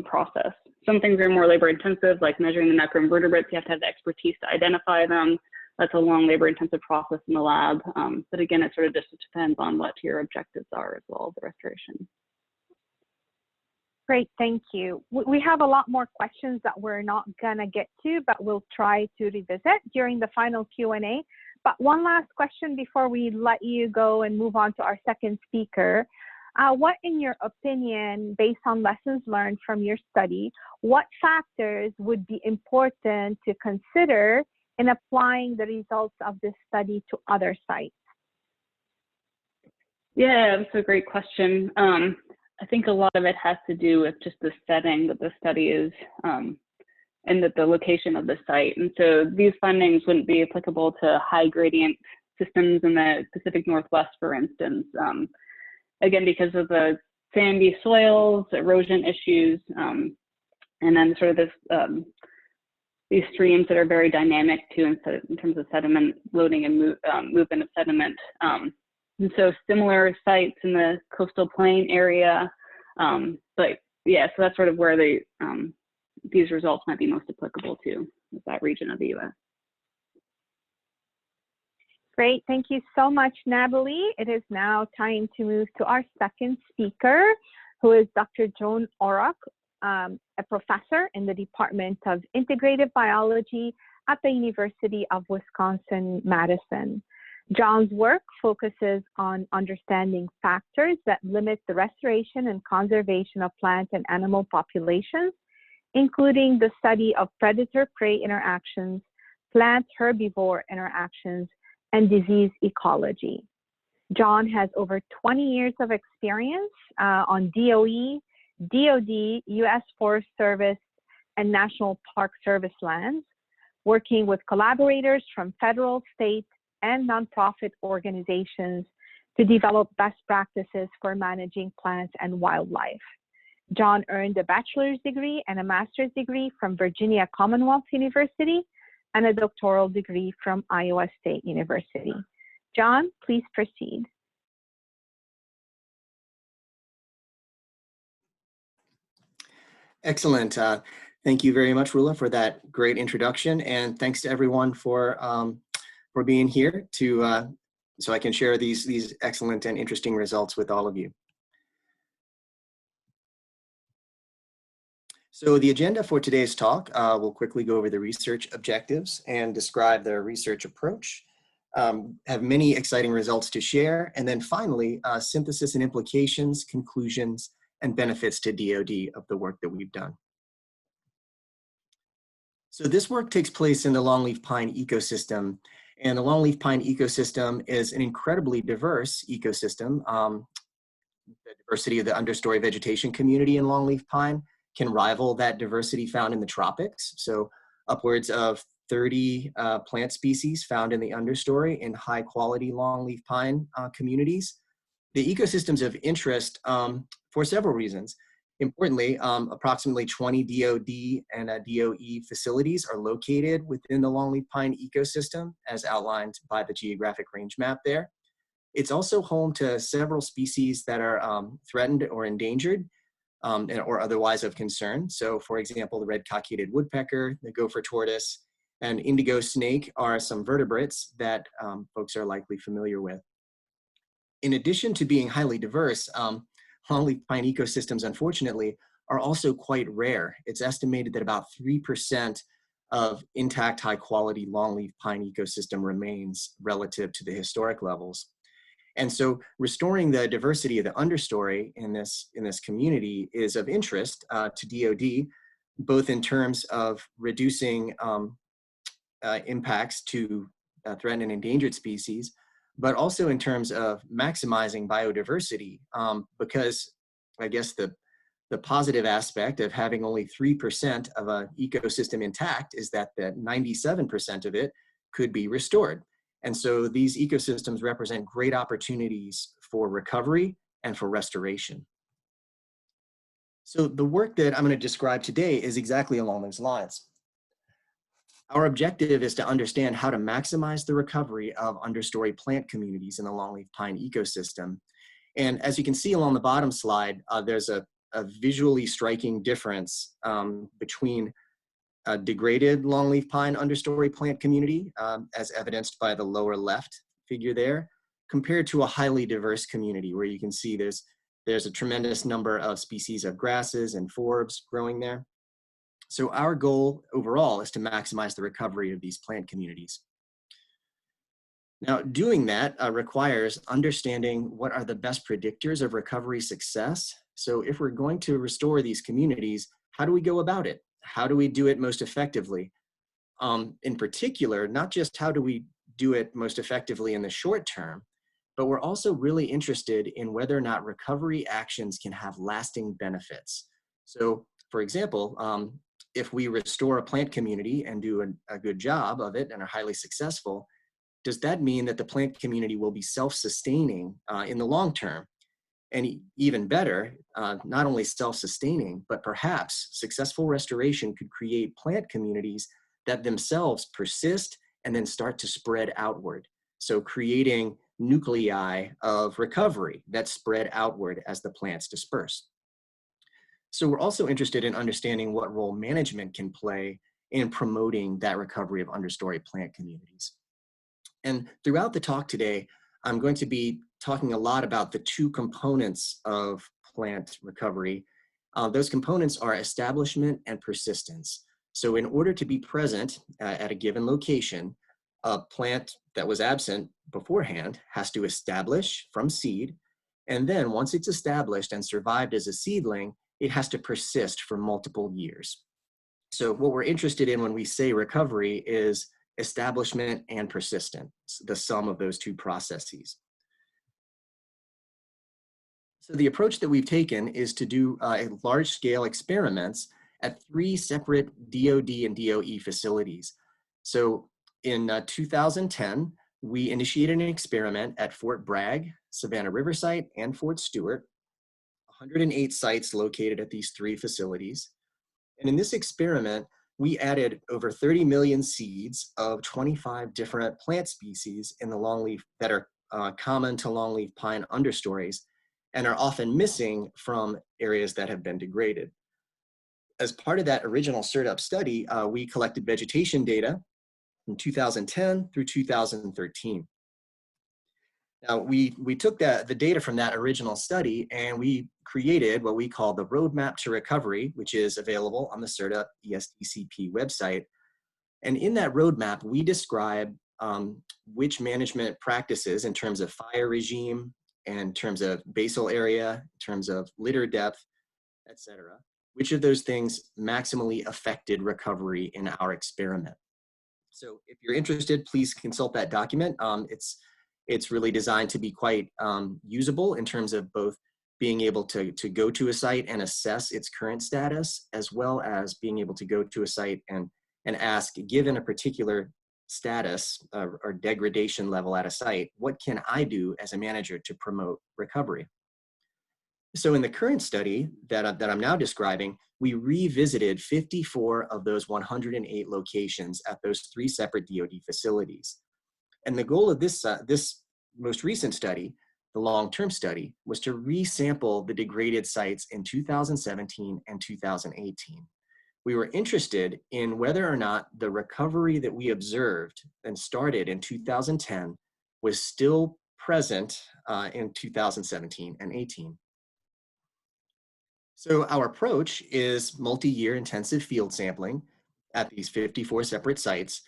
process. Some things are more labor-intensive, like measuring the macroinvertebrates. You have to have the expertise to identify them. That's a long labor-intensive process in the lab. But again, it sort of just depends on what your objectives are as well, the restoration. Great, thank you. We have a lot more questions that we're not gonna get to, but we'll try to revisit during the final Q&A. But one last question before we let you go and move on to our second speaker. What, in your opinion, based on lessons learned from your study, what factors would be important to consider in applying the results of this study to other sites? Yeah, that's a great question. I think a lot of it has to do with just the setting that the study is and the location of the site. And so these findings wouldn't be applicable to high gradient systems in the Pacific Northwest, for instance. Again, because of the sandy soils, erosion issues, and then sort of this, these streams that are very dynamic too in terms of sediment loading and movement of sediment. And so similar sites in the coastal plain area, but yeah, so that's sort of where these results might be most applicable to, with that region of the U.S. Great, thank you so much, Natalie. It is now time to move to our second speaker, who is Dr. Joan Orrock, a professor in the Department of Integrative Biology at the University of Wisconsin-Madison. John's work focuses on understanding factors that limit the restoration and conservation of plant and animal populations, including the study of predator-prey interactions, plant-herbivore interactions, and disease ecology. John has over 20 years of experience on DOE, DOD, U.S. Forest Service, and National Park Service lands, working with collaborators from federal, state, and nonprofit organizations to develop best practices for managing plants and wildlife. John earned a bachelor's degree and a master's degree from Virginia Commonwealth University and a doctoral degree from Iowa State University. John, please proceed. Excellent. Thank you very much, Rula, for that great introduction, and thanks to everyone for being here so I can share these excellent and interesting results with all of you. So the agenda for today's talk, we'll quickly go over the research objectives and describe the research approach, have many exciting results to share, and then finally, synthesis and implications, conclusions, and benefits to DoD of the work that we've done. So this work takes place in the longleaf pine ecosystem, and the longleaf pine ecosystem is an incredibly diverse ecosystem. The diversity of the understory vegetation community in longleaf pine can rival that diversity found in the tropics. So upwards of 30 plant species found in the understory in high quality longleaf pine communities. The ecosystems of interest for several reasons. Importantly, approximately 20 DoD and DOE facilities are located within the longleaf pine ecosystem as outlined by the geographic range map there. It's also home to several species that are threatened or endangered or otherwise of concern. So for example, the red cockaded woodpecker, the gopher tortoise, and indigo snake are some vertebrates that folks are likely familiar with. In addition to being highly diverse, longleaf pine ecosystems, unfortunately, are also quite rare. It's estimated that about 3% of intact high quality longleaf pine ecosystem remains relative to the historic levels. And so restoring the diversity of the understory in this community is of interest to DoD, both in terms of reducing impacts to threatened and endangered species, but also in terms of maximizing biodiversity, because I guess the positive aspect of having only 3% of an ecosystem intact is that 97% of it could be restored. And so these ecosystems represent great opportunities for recovery and for restoration. So the work that I'm going to describe today is exactly along those lines. Our objective is to understand how to maximize the recovery of understory plant communities in the longleaf pine ecosystem. And as you can see along the bottom slide, there's a visually striking difference between a degraded longleaf pine understory plant community, as evidenced by the lower left figure there, compared to a highly diverse community where you can see there's a tremendous number of species of grasses and forbs growing there. So our goal overall is to maximize the recovery of these plant communities. Now, doing that requires understanding what are the best predictors of recovery success. So if we're going to restore these communities, how do we go about it? How do we do it most effectively? In particular, not just how do we do it most effectively in the short term, but we're also really interested in whether or not recovery actions can have lasting benefits. So for example, if we restore a plant community and do a good job of it and are highly successful, does that mean that the plant community will be self-sustaining in the long term? And even better, not only self-sustaining, but perhaps successful restoration could create plant communities that themselves persist and then start to spread outward. So creating nuclei of recovery that spread outward as the plants disperse. So we're also interested in understanding what role management can play in promoting that recovery of understory plant communities. And throughout the talk today, I'm going to be talking a lot about the two components of plant recovery. Those components are establishment and persistence. So in order to be present at a given location, a plant that was absent beforehand has to establish from seed. And then once it's established and survived as a seedling, it has to persist for multiple years. So what we're interested in when we say recovery is establishment and persistence, the sum of those two processes. So the approach that we've taken is to do large-scale experiments at 3 separate DoD and DOE facilities. So in 2010, we initiated an experiment at Fort Bragg, Savannah River Site, and Fort Stewart, 108 sites located at these 3 facilities. And in this experiment, we added over 30 million seeds of 25 different plant species in the longleaf that are common to longleaf pine understories and are often missing from areas that have been degraded. As part of that original CERT-up study, we collected vegetation data from 2010 through 2013. Now, we took the data from that original study and we created what we call the Roadmap to Recovery, which is available on the CERT-up ESDCP website. And in that roadmap, we describe which management practices in terms of fire regime, in terms of basal area, in terms of litter depth, etc., which of those things maximally affected recovery in our experiment. So if you're interested, please consult that document. It's really designed to be quite usable in terms of both being able to go to a site and assess its current status, as well as being able to go to a site and ask, given a particular status or degradation level at a site, what can I do as a manager to promote recovery? So in the current study that I'm now describing, we revisited 54 of those 108 locations at those 3 separate DoD facilities. And the goal of this most recent study, the long-term study, was to resample the degraded sites in 2017 and 2018. We were interested in whether or not the recovery that we observed and started in 2010 was still present in 2017 and 18. So our approach is multi-year intensive field sampling at these 54 separate sites,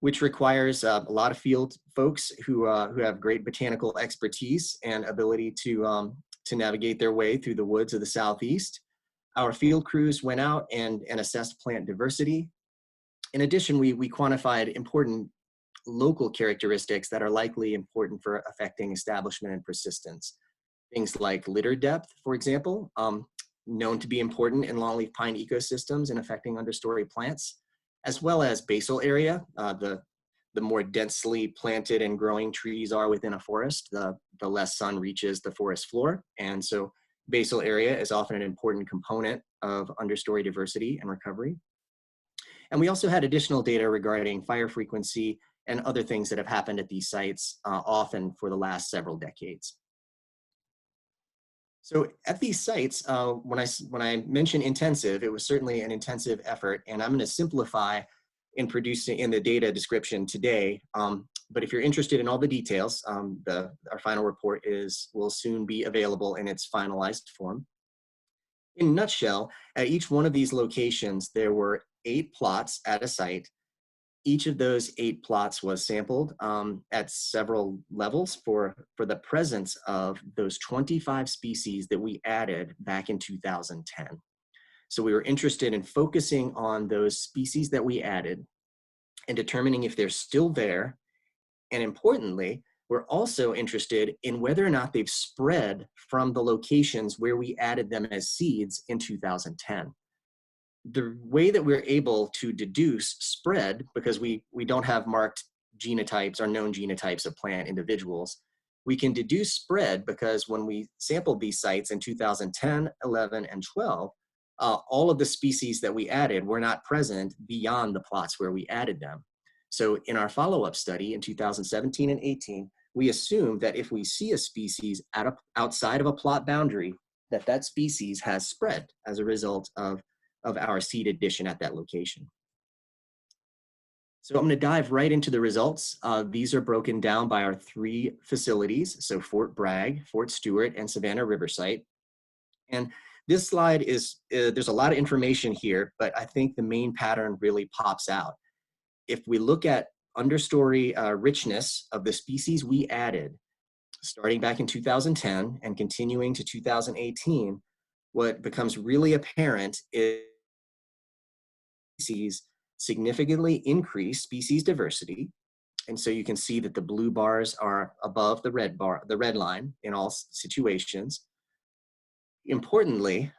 which requires a lot of field folks who have great botanical expertise and ability to navigate their way through the woods of the Southeast. Our field crews went out and assessed plant diversity. In addition, we quantified important local characteristics that are likely important for affecting establishment and persistence. Things like litter depth, for example, known to be important in longleaf pine ecosystems and affecting understory plants, as well as basal area. The more densely planted and growing trees are within a forest, the less sun reaches the forest floor. And so basal area is often an important component of understory diversity and recovery. And we also had additional data regarding fire frequency and other things that have happened at these sites, often for the last several decades. So at these sites, when I mention intensive, it was certainly an intensive effort, and I'm going to simplify in the data description today. But if you're interested in all the details, our final report will soon be available in its finalized form. In a nutshell, at each one of these locations, there were 8 plots at a site. Each of those 8 plots was sampled at several levels for the presence of those 25 species that we added back in 2010. So we were interested in focusing on those species that we added and determining if they're still there. And importantly, we're also interested in whether or not they've spread from the locations where we added them as seeds in 2010. The way that we're able to deduce spread, because we don't have marked genotypes or known genotypes of plant individuals, we can deduce spread because when we sampled these sites in 2010, 11, and 12, all of the species that we added were not present beyond the plots where we added them. So in our follow-up study in 2017 and 18, we assumed that if we see a species outside of a plot boundary, that species has spread as a result of our seed addition at that location. So I'm going to dive right into the results. These are broken down by our 3 facilities, so Fort Bragg, Fort Stewart, and Savannah River Site. And this slide is, there's a lot of information here, but I think the main pattern really pops out. If we look at understory richness of the species we added, starting back in 2010 and continuing to 2018, what becomes really apparent is species significantly increase species diversity. And so you can see that the blue bars are above the red line in all situations. Importantly,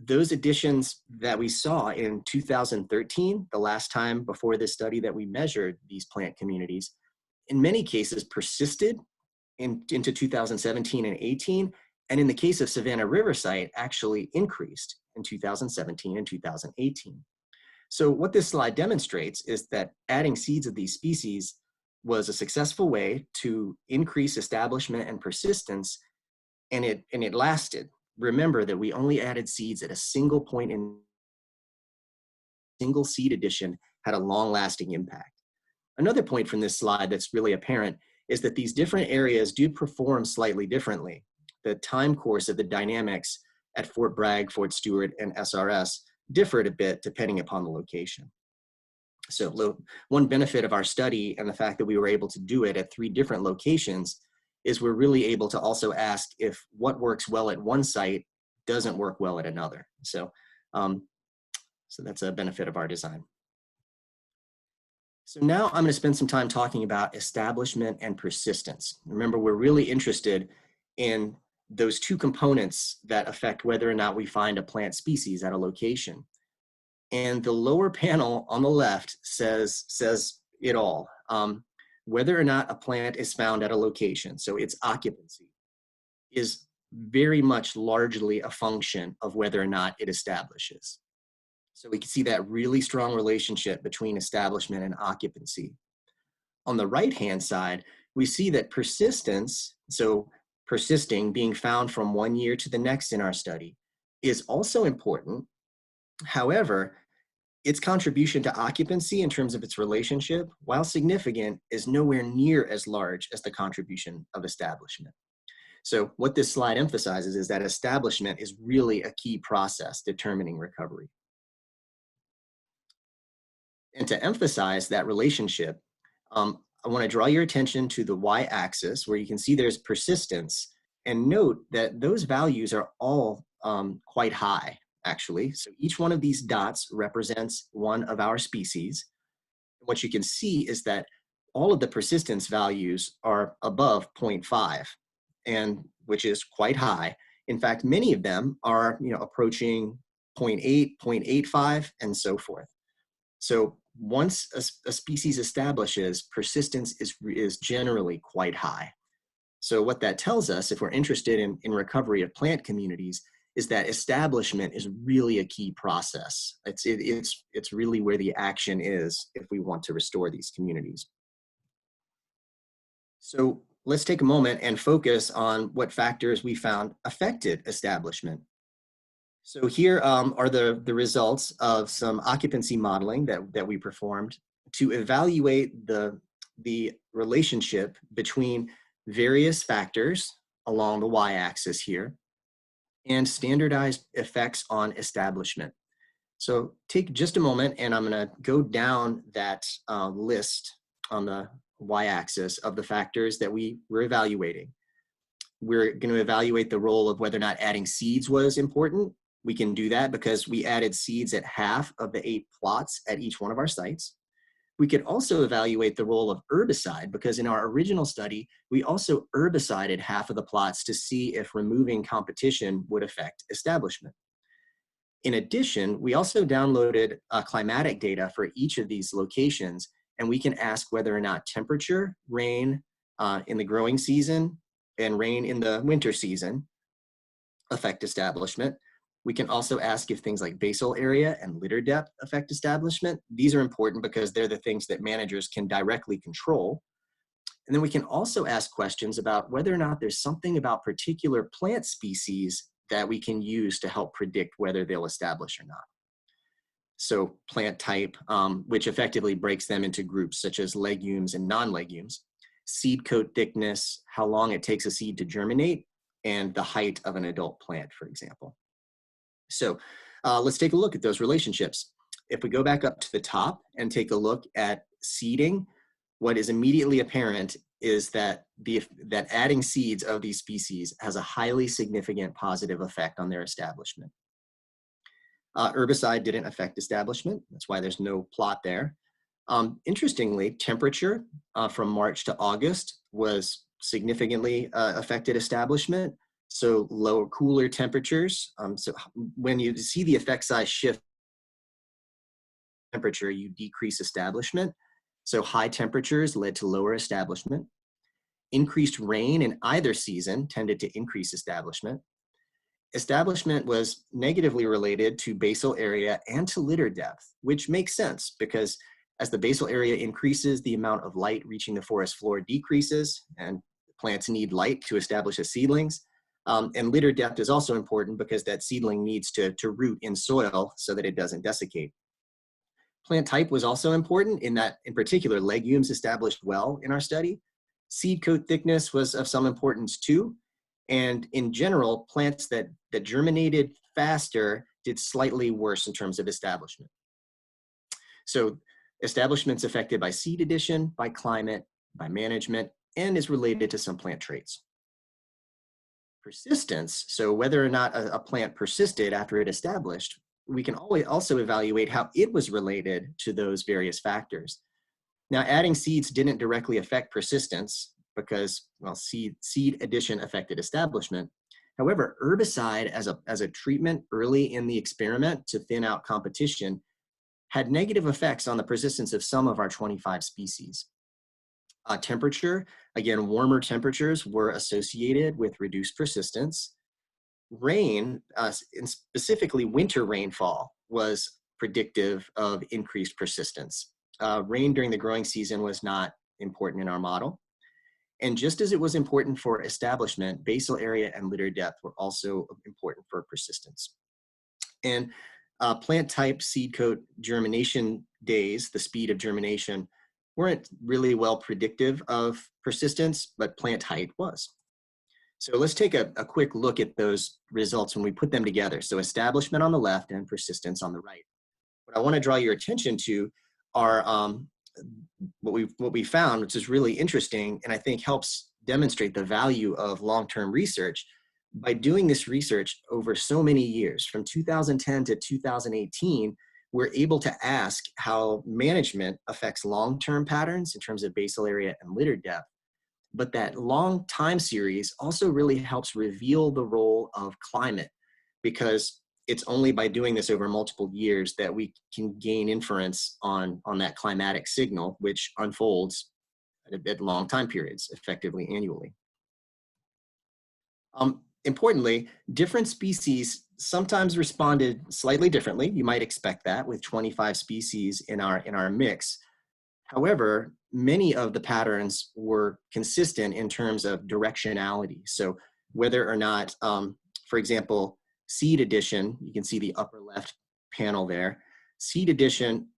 those additions that we saw in 2013, the last time before this study that we measured these plant communities, in many cases persisted into 2017 and 18, and in the case of Savannah River Site, actually increased in 2017 and 2018. So what this slide demonstrates is that adding seeds of these species was a successful way to increase establishment and persistence, and it lasted. Remember that we only added seeds at a single point in single seed addition had a long-lasting impact. Another point from this slide that's really apparent is that these different areas do perform slightly differently. The time course of the dynamics at Fort Bragg, Fort Stewart, and SRS differed a bit depending upon the location. So one benefit of our study and the fact that we were able to do it at 3 different locations is we're really able to also ask if what works well at one site doesn't work well at another. So that's a benefit of our design. So now I'm going to spend some time talking about establishment and persistence. Remember, we're really interested in those 2 components that affect whether or not we find a plant species at a location. And the lower panel on the left says it all. Whether or not a plant is found at a location, so its occupancy, is very much largely a function of whether or not it establishes. So we can see that really strong relationship between establishment and occupancy. On the right-hand side, we see that persistence, so persisting, being found from one year to the next in our study, is also important. However, its contribution to occupancy in terms of its relationship, while significant, is nowhere near as large as the contribution of establishment. So what this slide emphasizes is that establishment is really a key process determining recovery. And to emphasize that relationship, I want to draw your attention to the y-axis where you can see there's persistence, and note that those values are all quite high, actually. So each one of these dots represents one of our species. What you can see is that all of the persistence values are above 0.5, and which is quite high. In fact, many of them are approaching 0.8, 0.85, and so forth. So once a species establishes, persistence is generally quite high. So what that tells us, if we're interested in recovery of plant communities, is that establishment is really a key process. It's really where the action is if we want to restore these communities. So let's take a moment and focus on what factors we found affected establishment. So here are the results of some occupancy modeling that we performed to evaluate the relationship between various factors along the y-axis here and standardized effects on establishment. So take just a moment and I'm going to go down that list on the y-axis of the factors that we were evaluating. We're going to evaluate the role of whether or not adding seeds was important. We can do that because we added seeds at half of the 8 plots at each one of our sites. We could also evaluate the role of herbicide because in our original study, we also herbicided half of the plots to see if removing competition would affect establishment. In addition, we also downloaded climatic data for each of these locations, and we can ask whether or not temperature, rain, in the growing season and rain in the winter season affect establishment. We can also ask if things like basal area and litter depth affect establishment. These are important because they're the things that managers can directly control. And then we can also ask questions about whether or not there's something about particular plant species that we can use to help predict whether they'll establish or not. So plant type, which effectively breaks them into groups such as legumes and non-legumes, seed coat thickness, how long it takes a seed to germinate, and the height of an adult plant, for example. So let's take a look at those relationships. If we go back up to the top and take a look at seeding, what is immediately apparent is that that adding seeds of these species has a highly significant positive effect on their establishment. Herbicide didn't affect establishment. That's why there's no plot there. Interestingly, temperature from March to August was significantly affected establishment. So lower, cooler temperatures. So when you see the effect size shift temperature, you decrease establishment. So high temperatures led to lower establishment. Increased rain in either season tended to increase establishment. Establishment was negatively related to basal area and to litter depth, which makes sense because as the basal area increases, the amount of light reaching the forest floor decreases, and plants need light to establish as seedlings. And litter depth is also important because that seedling needs to root in soil so that it doesn't desiccate. Plant type was also important in that, in particular, legumes established well in our study. Seed coat thickness was of some importance too. And in general, plants that germinated faster did slightly worse in terms of establishment. So establishment's affected by seed addition, by climate, by management, and is related to some plant traits. Persistence, so whether or not a plant persisted after it established, we can always also evaluate how it was related to those various factors. Now, adding seeds didn't directly affect persistence because, well, seed addition affected establishment. However, herbicide as a treatment early in the experiment to thin out competition had negative effects on the persistence of some of our 25 species. Temperature, again, warmer temperatures were associated with reduced persistence. Rain, and specifically winter rainfall, was predictive of increased persistence. Rain during the growing season was not important in our model. And just as it was important for establishment, basal area and litter depth were also important for persistence. And plant type, seed coat, germination days, the speed of germination, weren't really well predictive of persistence, but plant height was. So let's take a quick look at those results when we put them together. So establishment on the left and persistence on the right. What I want to draw your attention to are what we found, which is really interesting and I think helps demonstrate the value of long-term research. By doing this research over so many years, from 2010 to 2018, we're able to ask how management affects long-term patterns in terms of basal area and litter depth. But that long time series also really helps reveal the role of climate, because it's only by doing this over multiple years that we can gain inference on that climatic signal, which unfolds at long time periods, effectively annually. Importantly, different species sometimes responded slightly differently. You might expect that with 25 species in our mix. However, many of the patterns were consistent in terms of directionality. So whether or not, for example, seed addition, you can see the upper left panel there, seed addition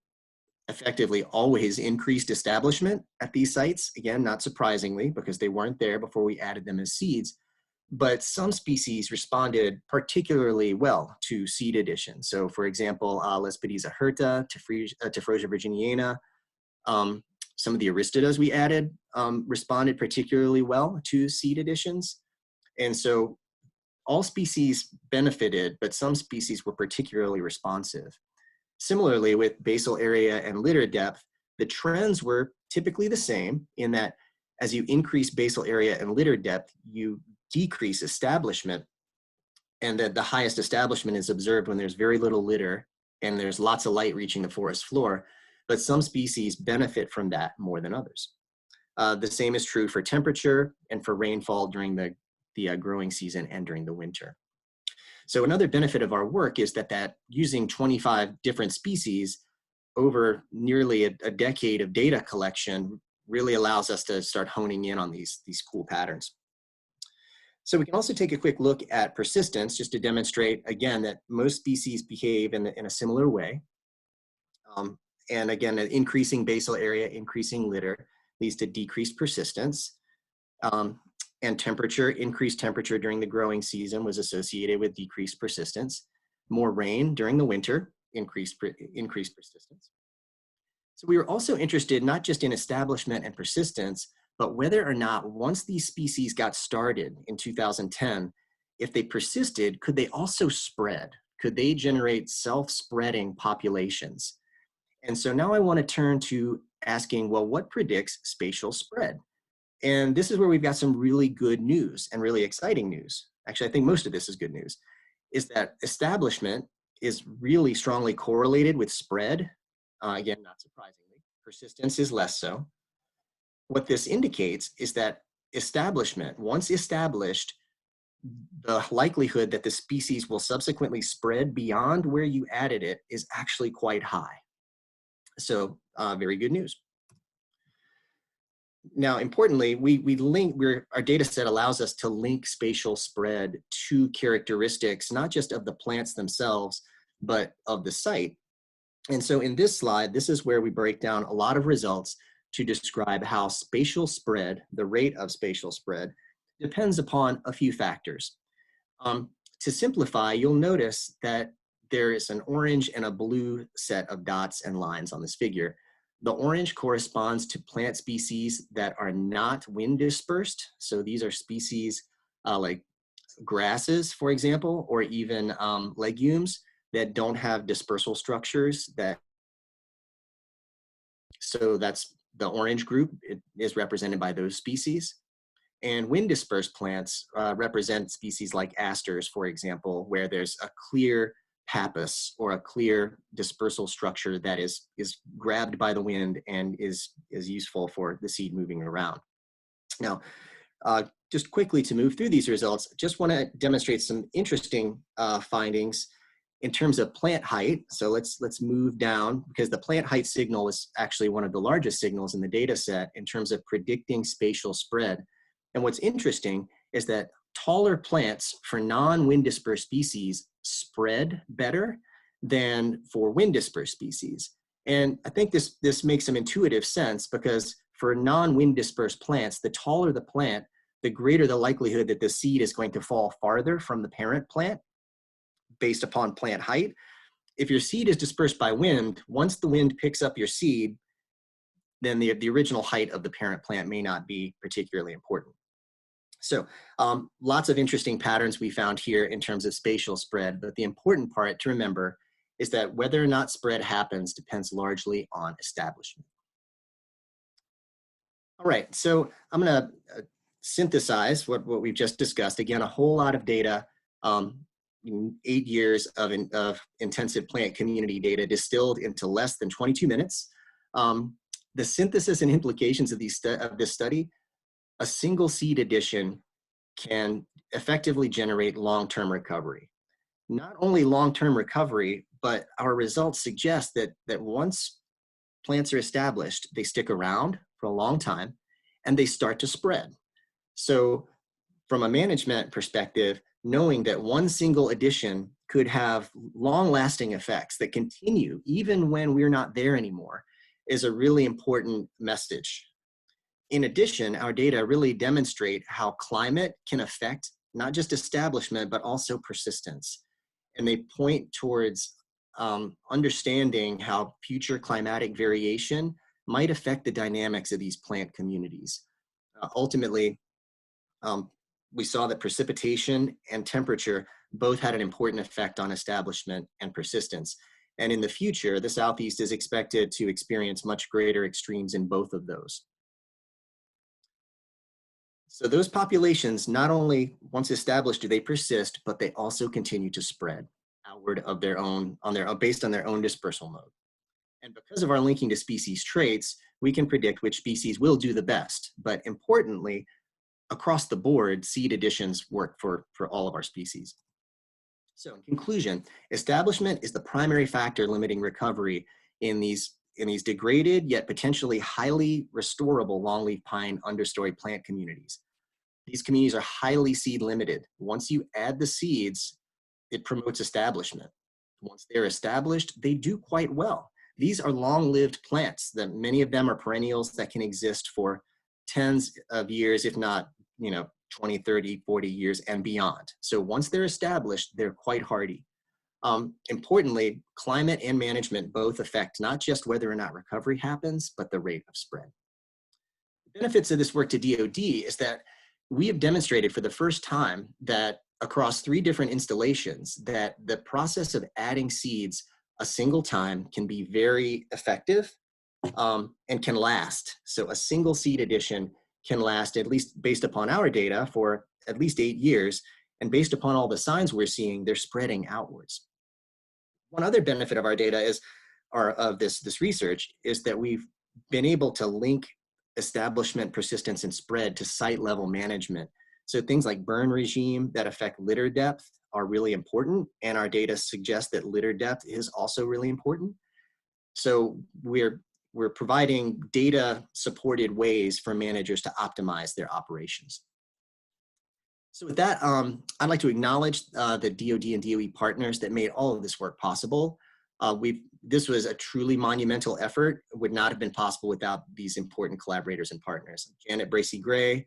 effectively always increased establishment at these sites. Again, not surprisingly, because they weren't there before we added them as seeds. But some species responded particularly well to seed addition. So for example, Lespedeza hirta, Tephrosia virginiana, some of the aristidas we added responded particularly well to seed additions. And so all species benefited, but some species were particularly responsive. Similarly, with basal area and litter depth, the trends were typically the same in that as you increase basal area and litter depth, you decrease establishment, and that the highest establishment is observed when there's very little litter and there's lots of light reaching the forest floor, but some species benefit from that more than others. The same is true for temperature and for rainfall during the growing season and during the winter. So another benefit of our work is that using 25 different species over nearly a decade of data collection really allows us to start honing in on these cool patterns. So we can also take a quick look at persistence just to demonstrate, again, that most species behave in a similar way. And again, an increasing basal area, increasing litter leads to decreased persistence. And temperature, increased temperature during the growing season was associated with decreased persistence. More rain during the winter, increased persistence. So we were also interested not just in establishment and persistence, but whether or not once these species got started in 2010, if they persisted, could they also spread? Could they generate self-spreading populations? And so now I want to turn to asking, well, what predicts spatial spread? And this is where we've got some really good news and really exciting news. Actually, I think most of this is good news, is that establishment is really strongly correlated with spread. Again, not surprisingly, persistence is less so. What this indicates is that establishment, once established, the likelihood that the species will subsequently spread beyond where you added it is actually quite high. So very good news. Now, importantly, our data set allows us to link spatial spread to characteristics, not just of the plants themselves, but of the site. And so in this slide, this is where we break down a lot of results to describe how spatial spread, the rate of spatial spread, depends upon a few factors. To simplify, you'll notice that there is an orange and a blue set of dots and lines on this figure. The orange corresponds to plant species that are not wind dispersed. So these are species like grasses, for example, or even legumes that don't have dispersal structures. So that's the orange group. It is represented by those species. And wind dispersed plants represent species like asters, for example, where there's a clear pappus or a clear dispersal structure that is grabbed by the wind and is useful for the seed moving around. Now, just quickly to move through these results, just want to demonstrate some interesting findings in terms of plant height. So let's move down, because the plant height signal is actually one of the largest signals in the data set in terms of predicting spatial spread. And what's interesting is that taller plants for non-wind dispersed species spread better than for wind dispersed species. And I think this makes some intuitive sense, because for non-wind dispersed plants, the taller the plant, the greater the likelihood that the seed is going to fall farther from the parent plant based upon plant height. If your seed is dispersed by wind, once the wind picks up your seed, then the original height of the parent plant may not be particularly important. So lots of interesting patterns we found here in terms of spatial spread, but the important part to remember is that whether or not spread happens depends largely on establishment. All right, so I'm gonna synthesize what we've just discussed. Again, a whole lot of data, 8 years of intensive plant community data distilled into less than 22 minutes. The synthesis and implications of this study: a single seed addition can effectively generate long-term recovery. Not only long-term recovery, but our results suggest that once plants are established, they stick around for a long time and they start to spread. So from a management perspective, knowing that one single addition could have long-lasting effects that continue even when we're not there anymore is a really important message. In addition, our data really demonstrate how climate can affect not just establishment, but also persistence. And they point towards understanding how future climatic variation might affect the dynamics of these plant communities. Ultimately, we saw that precipitation and temperature both had an important effect on establishment and persistence. And in the future, the Southeast is expected to experience much greater extremes in both of those. So those populations, not only once established do they persist, but they also continue to spread outward of their own, based on their own dispersal mode. And because of our linking to species traits, we can predict which species will do the best. But importantly, across the board, seed additions work for all of our species. So in conclusion, establishment is the primary factor limiting recovery in these degraded yet potentially highly restorable longleaf pine understory plant communities. These communities are highly seed limited. Once you add the seeds, it promotes establishment. Once they're established, they do quite well. These are long-lived plants that many of them are perennials that can exist for tens of years, if not, 20, 30, 40 years and beyond. So once they're established, they're quite hardy. Importantly, climate and management both affect not just whether or not recovery happens, but the rate of spread. The benefits of this work to DoD is that we have demonstrated for the first time that across 3 different installations that the process of adding seeds a single time can be very effective and can last. So a single seed addition can last, at least based upon our data, for at least 8 years. And based upon all the signs we're seeing, they're spreading outwards. One other benefit of our data of this research is that we've been able to link establishment, persistence, and spread to site level management. So things like burn regime that affect litter depth are really important, and our data suggests that litter depth is also really important. So we're providing data supported ways for managers to optimize their operations. So with that, I'd like to acknowledge the DoD and DOE partners that made all of this work possible. This was a truly monumental effort. It would not have been possible without these important collaborators and partners. Janet Bracey-Gray,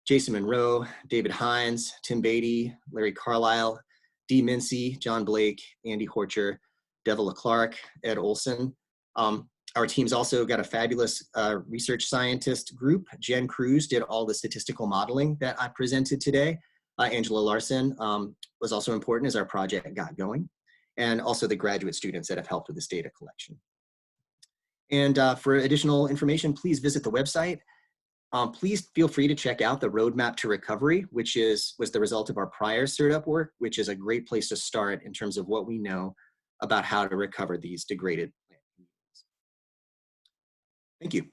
Jason Monroe, David Hines, Tim Beatty, Larry Carlisle, Dee Mincy, John Blake, Andy Horcher, Devil Clark, Ed Olson. Our team's also got a fabulous research scientist group. Jen Cruz did all the statistical modeling that I presented today. Angela Larson was also important as our project got going, and also the graduate students that have helped with this data collection. And for additional information, please visit the website. Please feel free to check out the Roadmap to Recovery, which was the result of our prior CERT-up work, which is a great place to start in terms of what we know about how to recover these degraded plant communities. Thank you.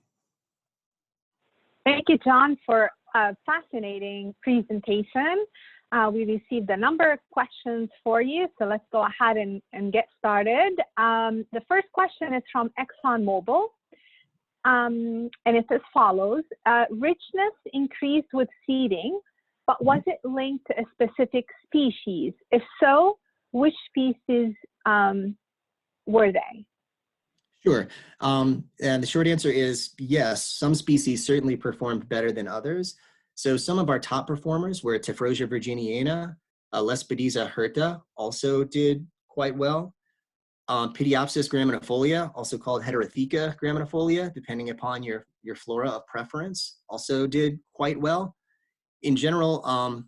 Thank you, John, for a fascinating presentation. We received a number of questions for you, so let's go ahead and get started. The first question is from ExxonMobil, and it's as follows. Richness increased with seeding, but was it linked to a specific species? If so, which species were they? Sure. And the short answer is yes, some species certainly performed better than others. So some of our top performers were Tephrosia virginiana, Lespedeza hirta also did quite well. Pityopsis graminifolia, also called Heterotheca graminifolia, depending upon your flora of preference, also did quite well. In general,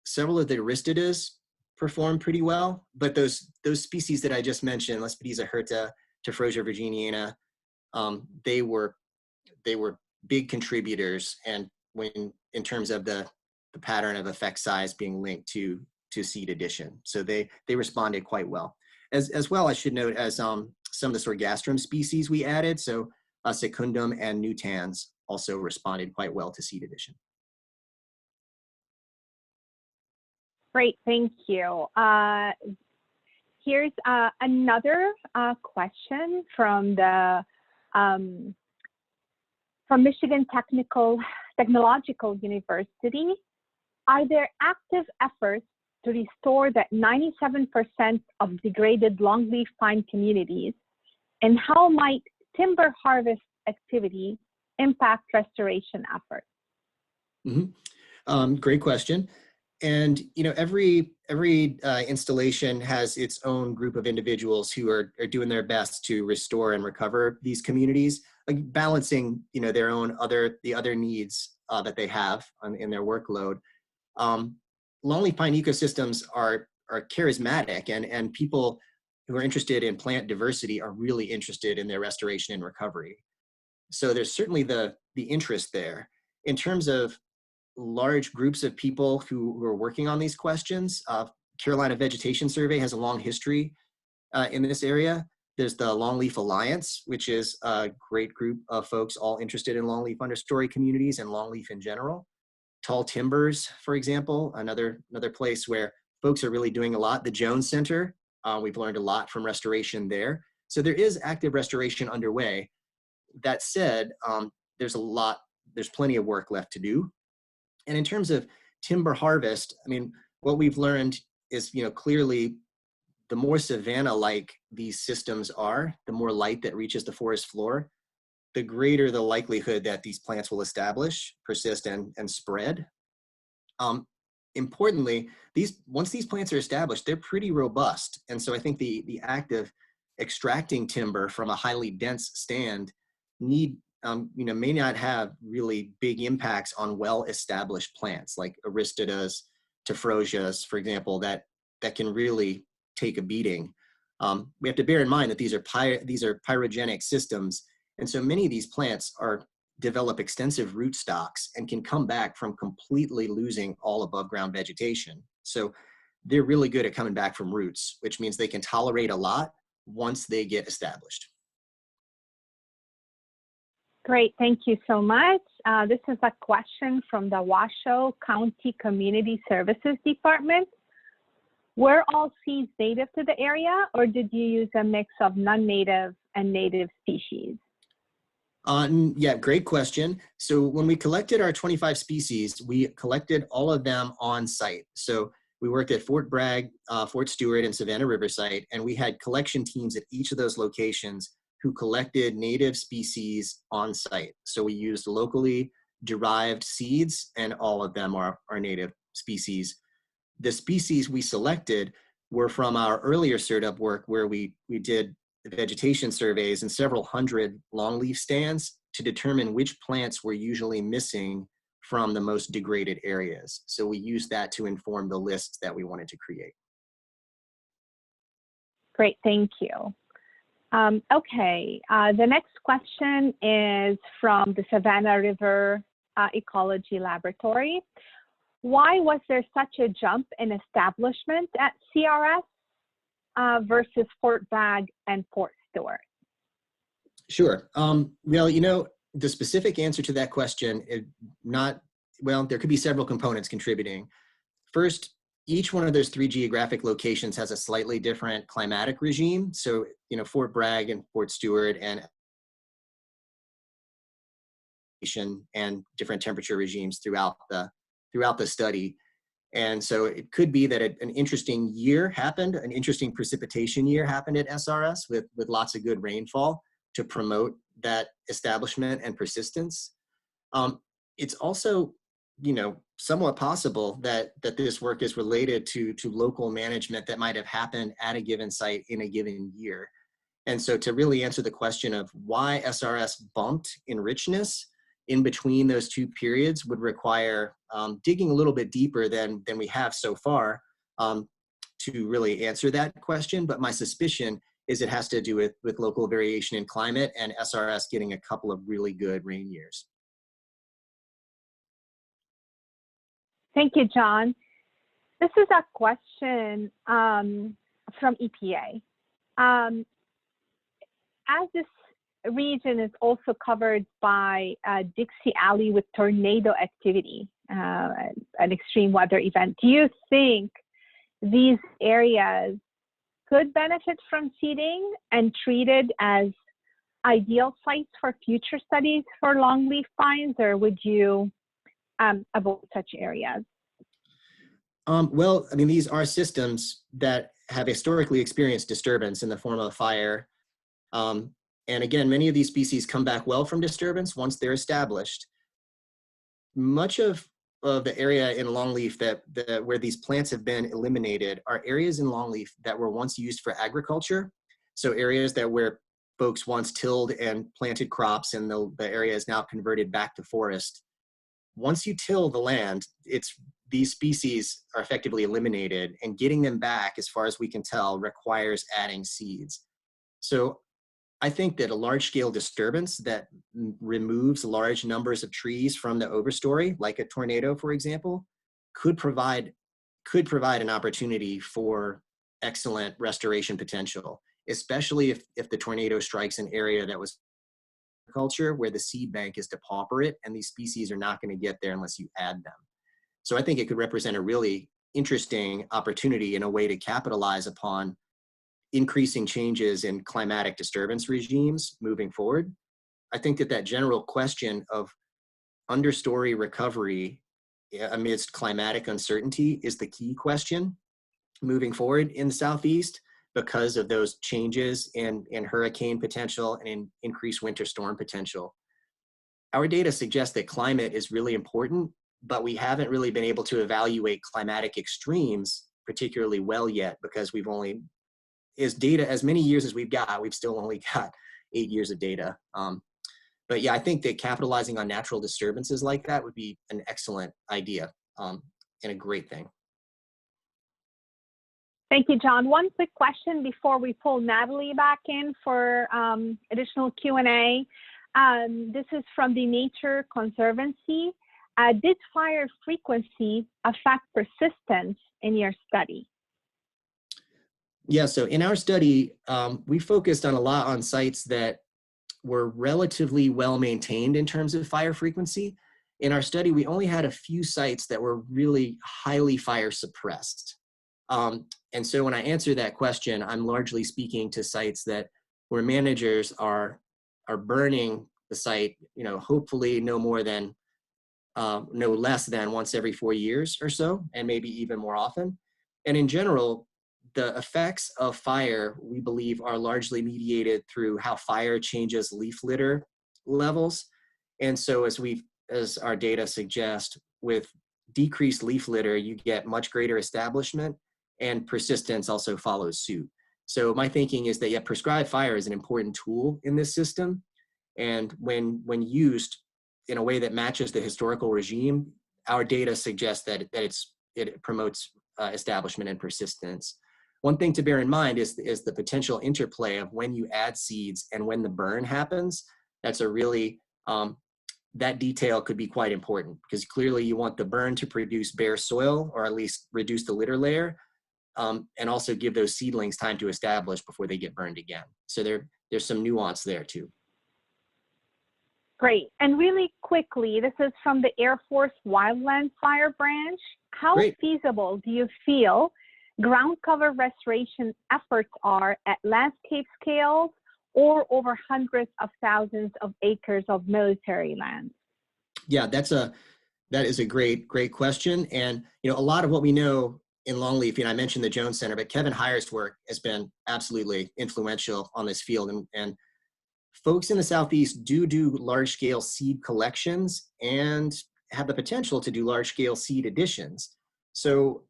several of the Aristidas performed pretty well, but those species that I just mentioned, Lespedeza hirta, Tephrosia virginiana, they were big contributors, and in terms of the pattern of effect size being linked to seed addition, so they responded quite well. As well, I should note, as some of the Sorghastrum species we added, so Secundum and Nutans also responded quite well to seed addition. Great, thank you. Here's another question from Michigan Technological University. Are there active efforts to restore that 97% of degraded longleaf pine communities, and how might timber harvest activity impact restoration efforts? Mm-hmm. Great question. And every installation has its own group of individuals who are doing their best to restore and recover these communities, like balancing their own other needs that they have in their workload. Longleaf pine ecosystems are charismatic, and people who are interested in plant diversity are really interested in their restoration and recovery. So there's certainly the interest there. In terms of large groups of people who are working on these questions, Carolina Vegetation Survey has a long history in this area. There's the Longleaf Alliance, which is a great group of folks all interested in longleaf understory communities and longleaf in general. Tall Timbers, for example, another place where folks are really doing a lot. The Jones Center, we've learned a lot from restoration there. So there is active restoration underway. That said, there's plenty of work left to do. And in terms of timber harvest, I mean, what we've learned is, clearly the more savanna-like these systems are, the more light that reaches the forest floor, the greater the likelihood that these plants will establish, persist, and spread. Importantly, once these plants are established, they're pretty robust. And so I think the act of extracting timber from a highly dense stand may not have really big impacts on well-established plants like Aristidas, Tephrosias, for example, that can really take a beating. We have to bear in mind that these are pyrogenic systems, and so many of these plants develop extensive root stocks and can come back from completely losing all above ground vegetation. So they're really good at coming back from roots, which means they can tolerate a lot once they get established. Great, thank you so much. This is a question from the Washoe County Community Services Department. Were all seeds native to the area, or did you use a mix of non-native and native species? Yeah, great question. So when we collected our 25 species, we collected all of them on site. So we worked at Fort Bragg, Fort Stewart, and Savannah River site, and we had collection teams at each of those locations who collected native species on site. So we used locally derived seeds, and all of them are native species. The species we selected were from our earlier CERT-up work, where we did vegetation surveys in several hundred longleaf stands to determine which plants were usually missing from the most degraded areas. So we used that to inform the lists that we wanted to create. Great, thank you. Okay, the next question is from the Savannah River Ecology Laboratory. Why was there such a jump in establishment at CRS versus Fort Bragg and Fort Stewart? Sure. Well, the specific answer to that question is there could be several components contributing. First, each one of those 3 geographic locations has a slightly different climatic regime. So, Fort Bragg and Fort Stewart and different temperature regimes throughout the study. And so it could be that an interesting year happened, an interesting precipitation year happened at SRS with lots of good rainfall to promote that establishment and persistence. It's also, somewhat possible that this work is related to local management that might have happened at a given site in a given year. And so to really answer the question of why SRS bumped in richness in between those 2 periods would require digging a little bit deeper than we have so far to really answer that question. But my suspicion is it has to do with local variation in climate and SRS getting a couple of really good rain years. Thank you, John. This is a question from EPA. As this region is also covered by Dixie Alley with tornado activity, an extreme weather event, do you think these areas could benefit from seeding and treated as ideal sites for future studies for longleaf pines, or would you avoid such areas? Well, I mean, these are systems that have historically experienced disturbance in the form of fire. And again, many of these species come back well from disturbance once they're established. Much of the area in longleaf where these plants have been eliminated are areas in longleaf that were once used for agriculture. So areas where folks once tilled and planted crops, and the area is now converted back to forest. Once you till the land, these species are effectively eliminated, and getting them back, as far as we can tell, requires adding seeds. So I think that a large-scale disturbance that removes large numbers of trees from the overstory, like a tornado, for example, could provide an opportunity for excellent restoration potential. especially if the tornado strikes an area that was agriculture where the seed bank is depauperate and these species are not going to get there unless you add them. So I think it could represent a really interesting opportunity in a way to capitalize upon increasing changes in climatic disturbance regimes moving forward. I think that general question of understory recovery amidst climatic uncertainty is the key question moving forward in the Southeast because of those changes in hurricane potential and in increased winter storm potential. Our data suggests that climate is really important, but we haven't really been able to evaluate climatic extremes particularly well yet because we've only, as many years as we've got, we've still only got 8 years of data. But yeah, I think that capitalizing on natural disturbances like that would be an excellent idea and a great thing. Thank you, John. One quick question before we pull Natalie back in for additional Q&A. This is from the Nature Conservancy. Did fire frequency affect persistence in your study? Yeah, so in our study, we focused on a lot on sites that were relatively well maintained in terms of fire frequency. In our study, we only had a few sites that were really highly fire suppressed. And so when I answer that question, I'm largely speaking to sites where managers are burning the site, hopefully no less than once every 4 years or so, and maybe even more often. And in general, the effects of fire, we believe, are largely mediated through how fire changes leaf litter levels. And so as our data suggest, with decreased leaf litter, you get much greater establishment, and persistence also follows suit. So my thinking is that, yeah, prescribed fire is an important tool in this system. And when used in a way that matches the historical regime, our data suggests that it promotes establishment and persistence. One thing to bear in mind is the potential interplay of when you add seeds and when the burn happens. That's a really, that detail could be quite important because clearly you want the burn to produce bare soil or at least reduce the litter layer and also give those seedlings time to establish before they get burned again. So there's some nuance there too. Great. And really quickly, this is from the Air Force Wildland Fire Branch. How feasible do you feel ground cover restoration efforts are at landscape scales or over hundreds of thousands of acres of military land? Yeah, that is a great question. And a lot of what we know in Longleaf, I mentioned the Jones Center, but Kevin Heyer's work has been absolutely influential on this field. And folks in the Southeast do large-scale seed collections and have the potential to do large-scale seed additions. So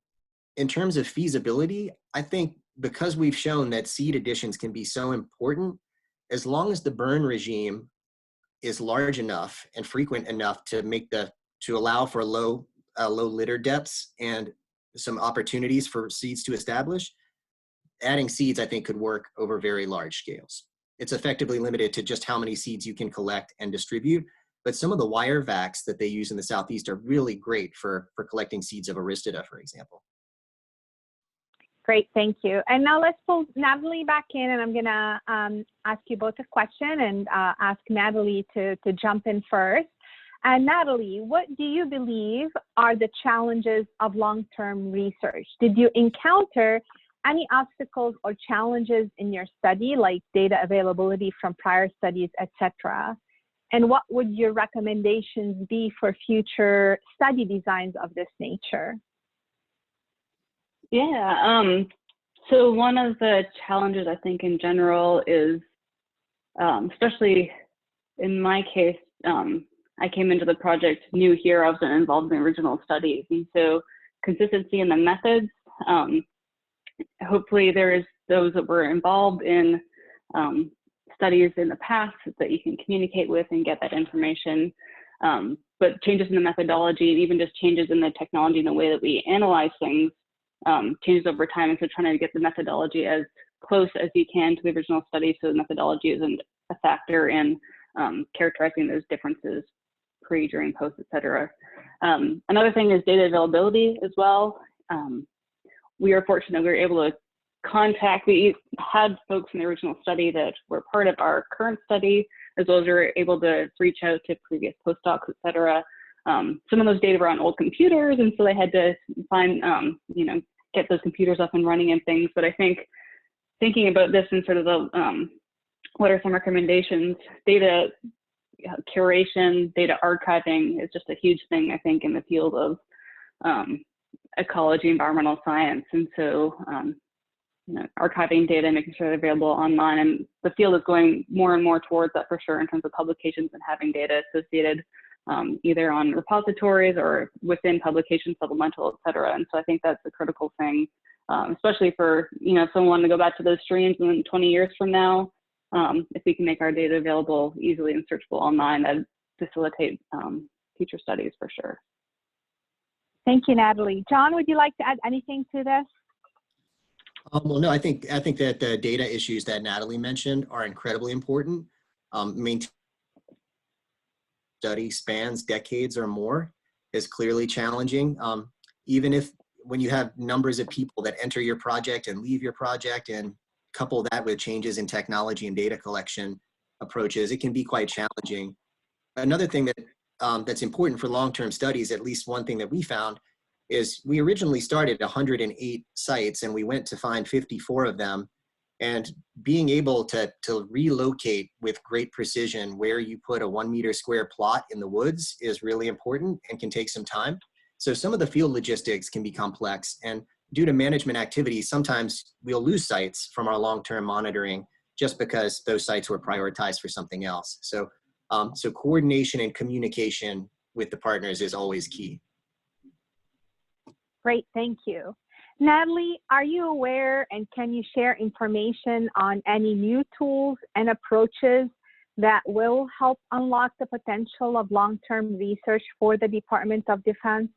in terms of feasibility, I think because we've shown that seed additions can be so important, as long as the burn regime is large enough and frequent enough to allow for low litter depths and some opportunities for seeds to establish, adding seeds, I think, could work over very large scales. It's effectively limited to just how many seeds you can collect and distribute, but some of the wire vacs that they use in the Southeast are really great for collecting seeds of Aristida, for example. Great, thank you. And now let's pull Natalie back in, and I'm gonna ask you both a question and ask Natalie to jump in first. And Natalie, what do you believe are the challenges of long-term research? Did you encounter any obstacles or challenges in your study, like data availability from prior studies, etc.? And what would your recommendations be for future study designs of this nature? Yeah, so one of the challenges I think in general is, especially in my case, I came into the project new here. I wasn't involved in the original studies, and so consistency in the methods. Hopefully there's those that were involved in studies in the past that you can communicate with and get that information. But changes in the methodology and even just changes in the technology and the way that we analyze things changes over time. And so trying to get the methodology as close as you can to the original study so the methodology isn't a factor in characterizing those differences pre, during, post, etc. Another thing is data availability as well. We are fortunate we were able to contact. We had folks in the original study that were part of our current study, as well as we were able to reach out to previous postdocs, et cetera. Some of those data were on old computers, and so they had to find, you know, get those computers up and running and things. But I think thinking about this in sort of the, what are some recommendations, data curation, data archiving is just a huge thing, I think, in the field of ecology, environmental science. And so, you know, archiving data, making sure they're available online, and the field is going more and more towards that for sure in terms of publications and having data associated either on repositories or within publication supplemental, et cetera. And so I think that's a critical thing, especially for, you know, if someone wanted to go back to those streams in 20 years from now. If we can make our data available easily and searchable online, that'd facilitate future studies for sure. Thank you, Natalie. John, would you like to add anything to this? Well, no, I think that the data issues that Natalie mentioned are incredibly important. Maintaining study spans decades or more is clearly challenging. Even if when you have numbers of people that enter your project and leave your project, and couple that with changes in technology and data collection approaches, it can be quite challenging. Another thing that that's important for long-term studies, at least one thing that we found, is we originally started 108 sites and we went to find 54 of them. And being able to relocate with great precision where you put a 1 meter square plot in the woods is really important and can take some time. So some of the field logistics can be complex, and due to management activities, sometimes we'll lose sites from our long-term monitoring just because those sites were prioritized for something else. So, so coordination and communication with the partners is always key. Great, thank you. Natalie, are you aware and can you share information on any new tools and approaches that will help unlock the potential of long-term research for the Department of Defense?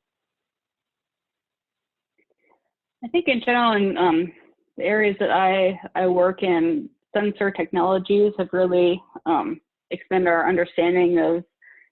I think in general, in the areas that I work in, sensor technologies have really expanded our understanding of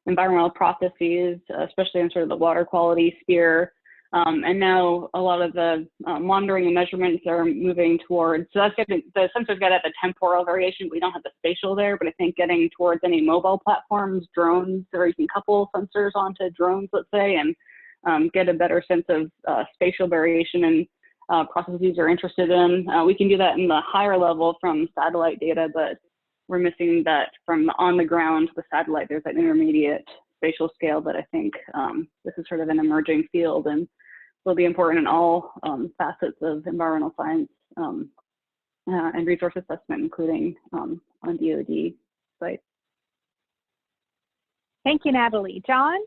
environmental processes, especially in sort of the water quality sphere. And now a lot of the monitoring and measurements are moving towards, so that's getting, the sensors get at the temporal variation. We don't have the spatial there, but I think getting towards any mobile platforms, drones, or you can couple sensors onto drones, let's say, and get a better sense of spatial variation and processes you're interested in. We can do that in the higher level from satellite data, but we're missing that from on the ground, the satellite. There's that intermediate spatial scale that I think this is sort of an emerging field and will be important in all facets of environmental science and resource assessment, including on DoD sites. Thank you, Natalie. John?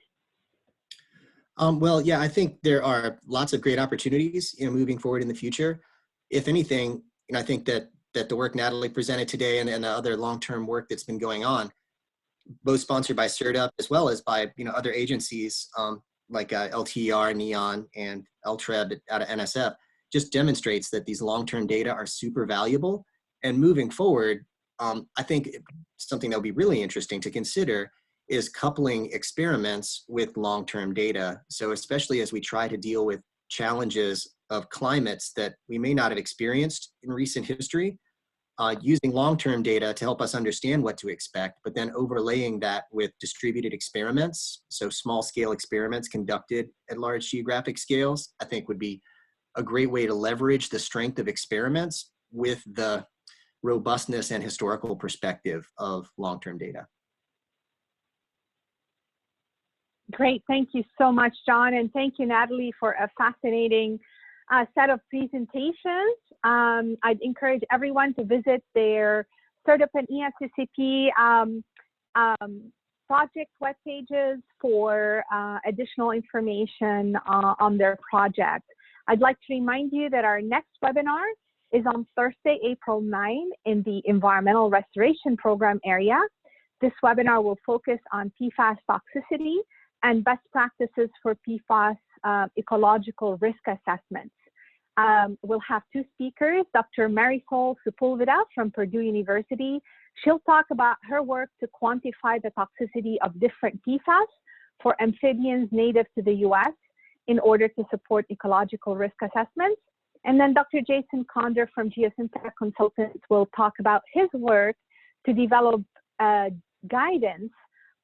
Well, yeah, I think there are lots of great opportunities, moving forward in the future. If anything, I think that the work Natalie presented today and the other long-term work that's been going on, both sponsored by CERDUP as well as by other agencies like LTER, NEON, and LTREB out of NSF, just demonstrates that these long-term data are super valuable. And moving forward, I think something that will be really interesting to consider is coupling experiments with long-term data. So especially as we try to deal with challenges of climates that we may not have experienced in recent history, using long-term data to help us understand what to expect, but then overlaying that with distributed experiments, so small-scale experiments conducted at large geographic scales, I think would be a great way to leverage the strength of experiments with the robustness and historical perspective of long-term data. Great, thank you so much, John, and thank you, Natalie, for a fascinating set of presentations. I'd encourage everyone to visit their CERDUP and ESCCP project web pages for additional information on their project. I'd like to remind you that our next webinar is on Thursday, April 9 in the Environmental Restoration Program area. This webinar will focus on PFAS toxicity and best practices for PFAS ecological risk assessments. We'll have two speakers, Dr. Marisol Sepulveda from Purdue University. She'll talk about her work to quantify the toxicity of different PFAS for amphibians native to the US in order to support ecological risk assessments. And then Dr. Jason Conder from Geosyntec Consultants will talk about his work to develop guidance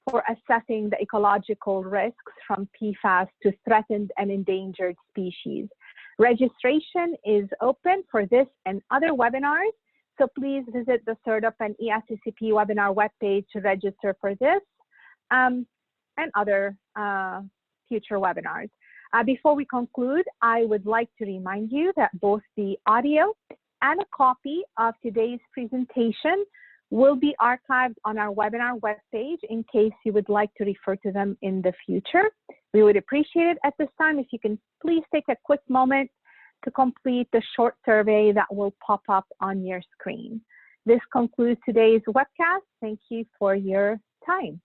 for assessing the ecological risks from PFAS to threatened and endangered species. Registration is open for this and other webinars, so please visit the SERDP and ESCCP webinar webpage to register for this and other future webinars. Before we conclude, I would like to remind you that both the audio and a copy of today's presentation will be archived on our webinar webpage in case you would like to refer to them in the future. We would appreciate it at this time if you can please take a quick moment to complete the short survey that will pop up on your screen. This concludes today's webcast. Thank you for your time.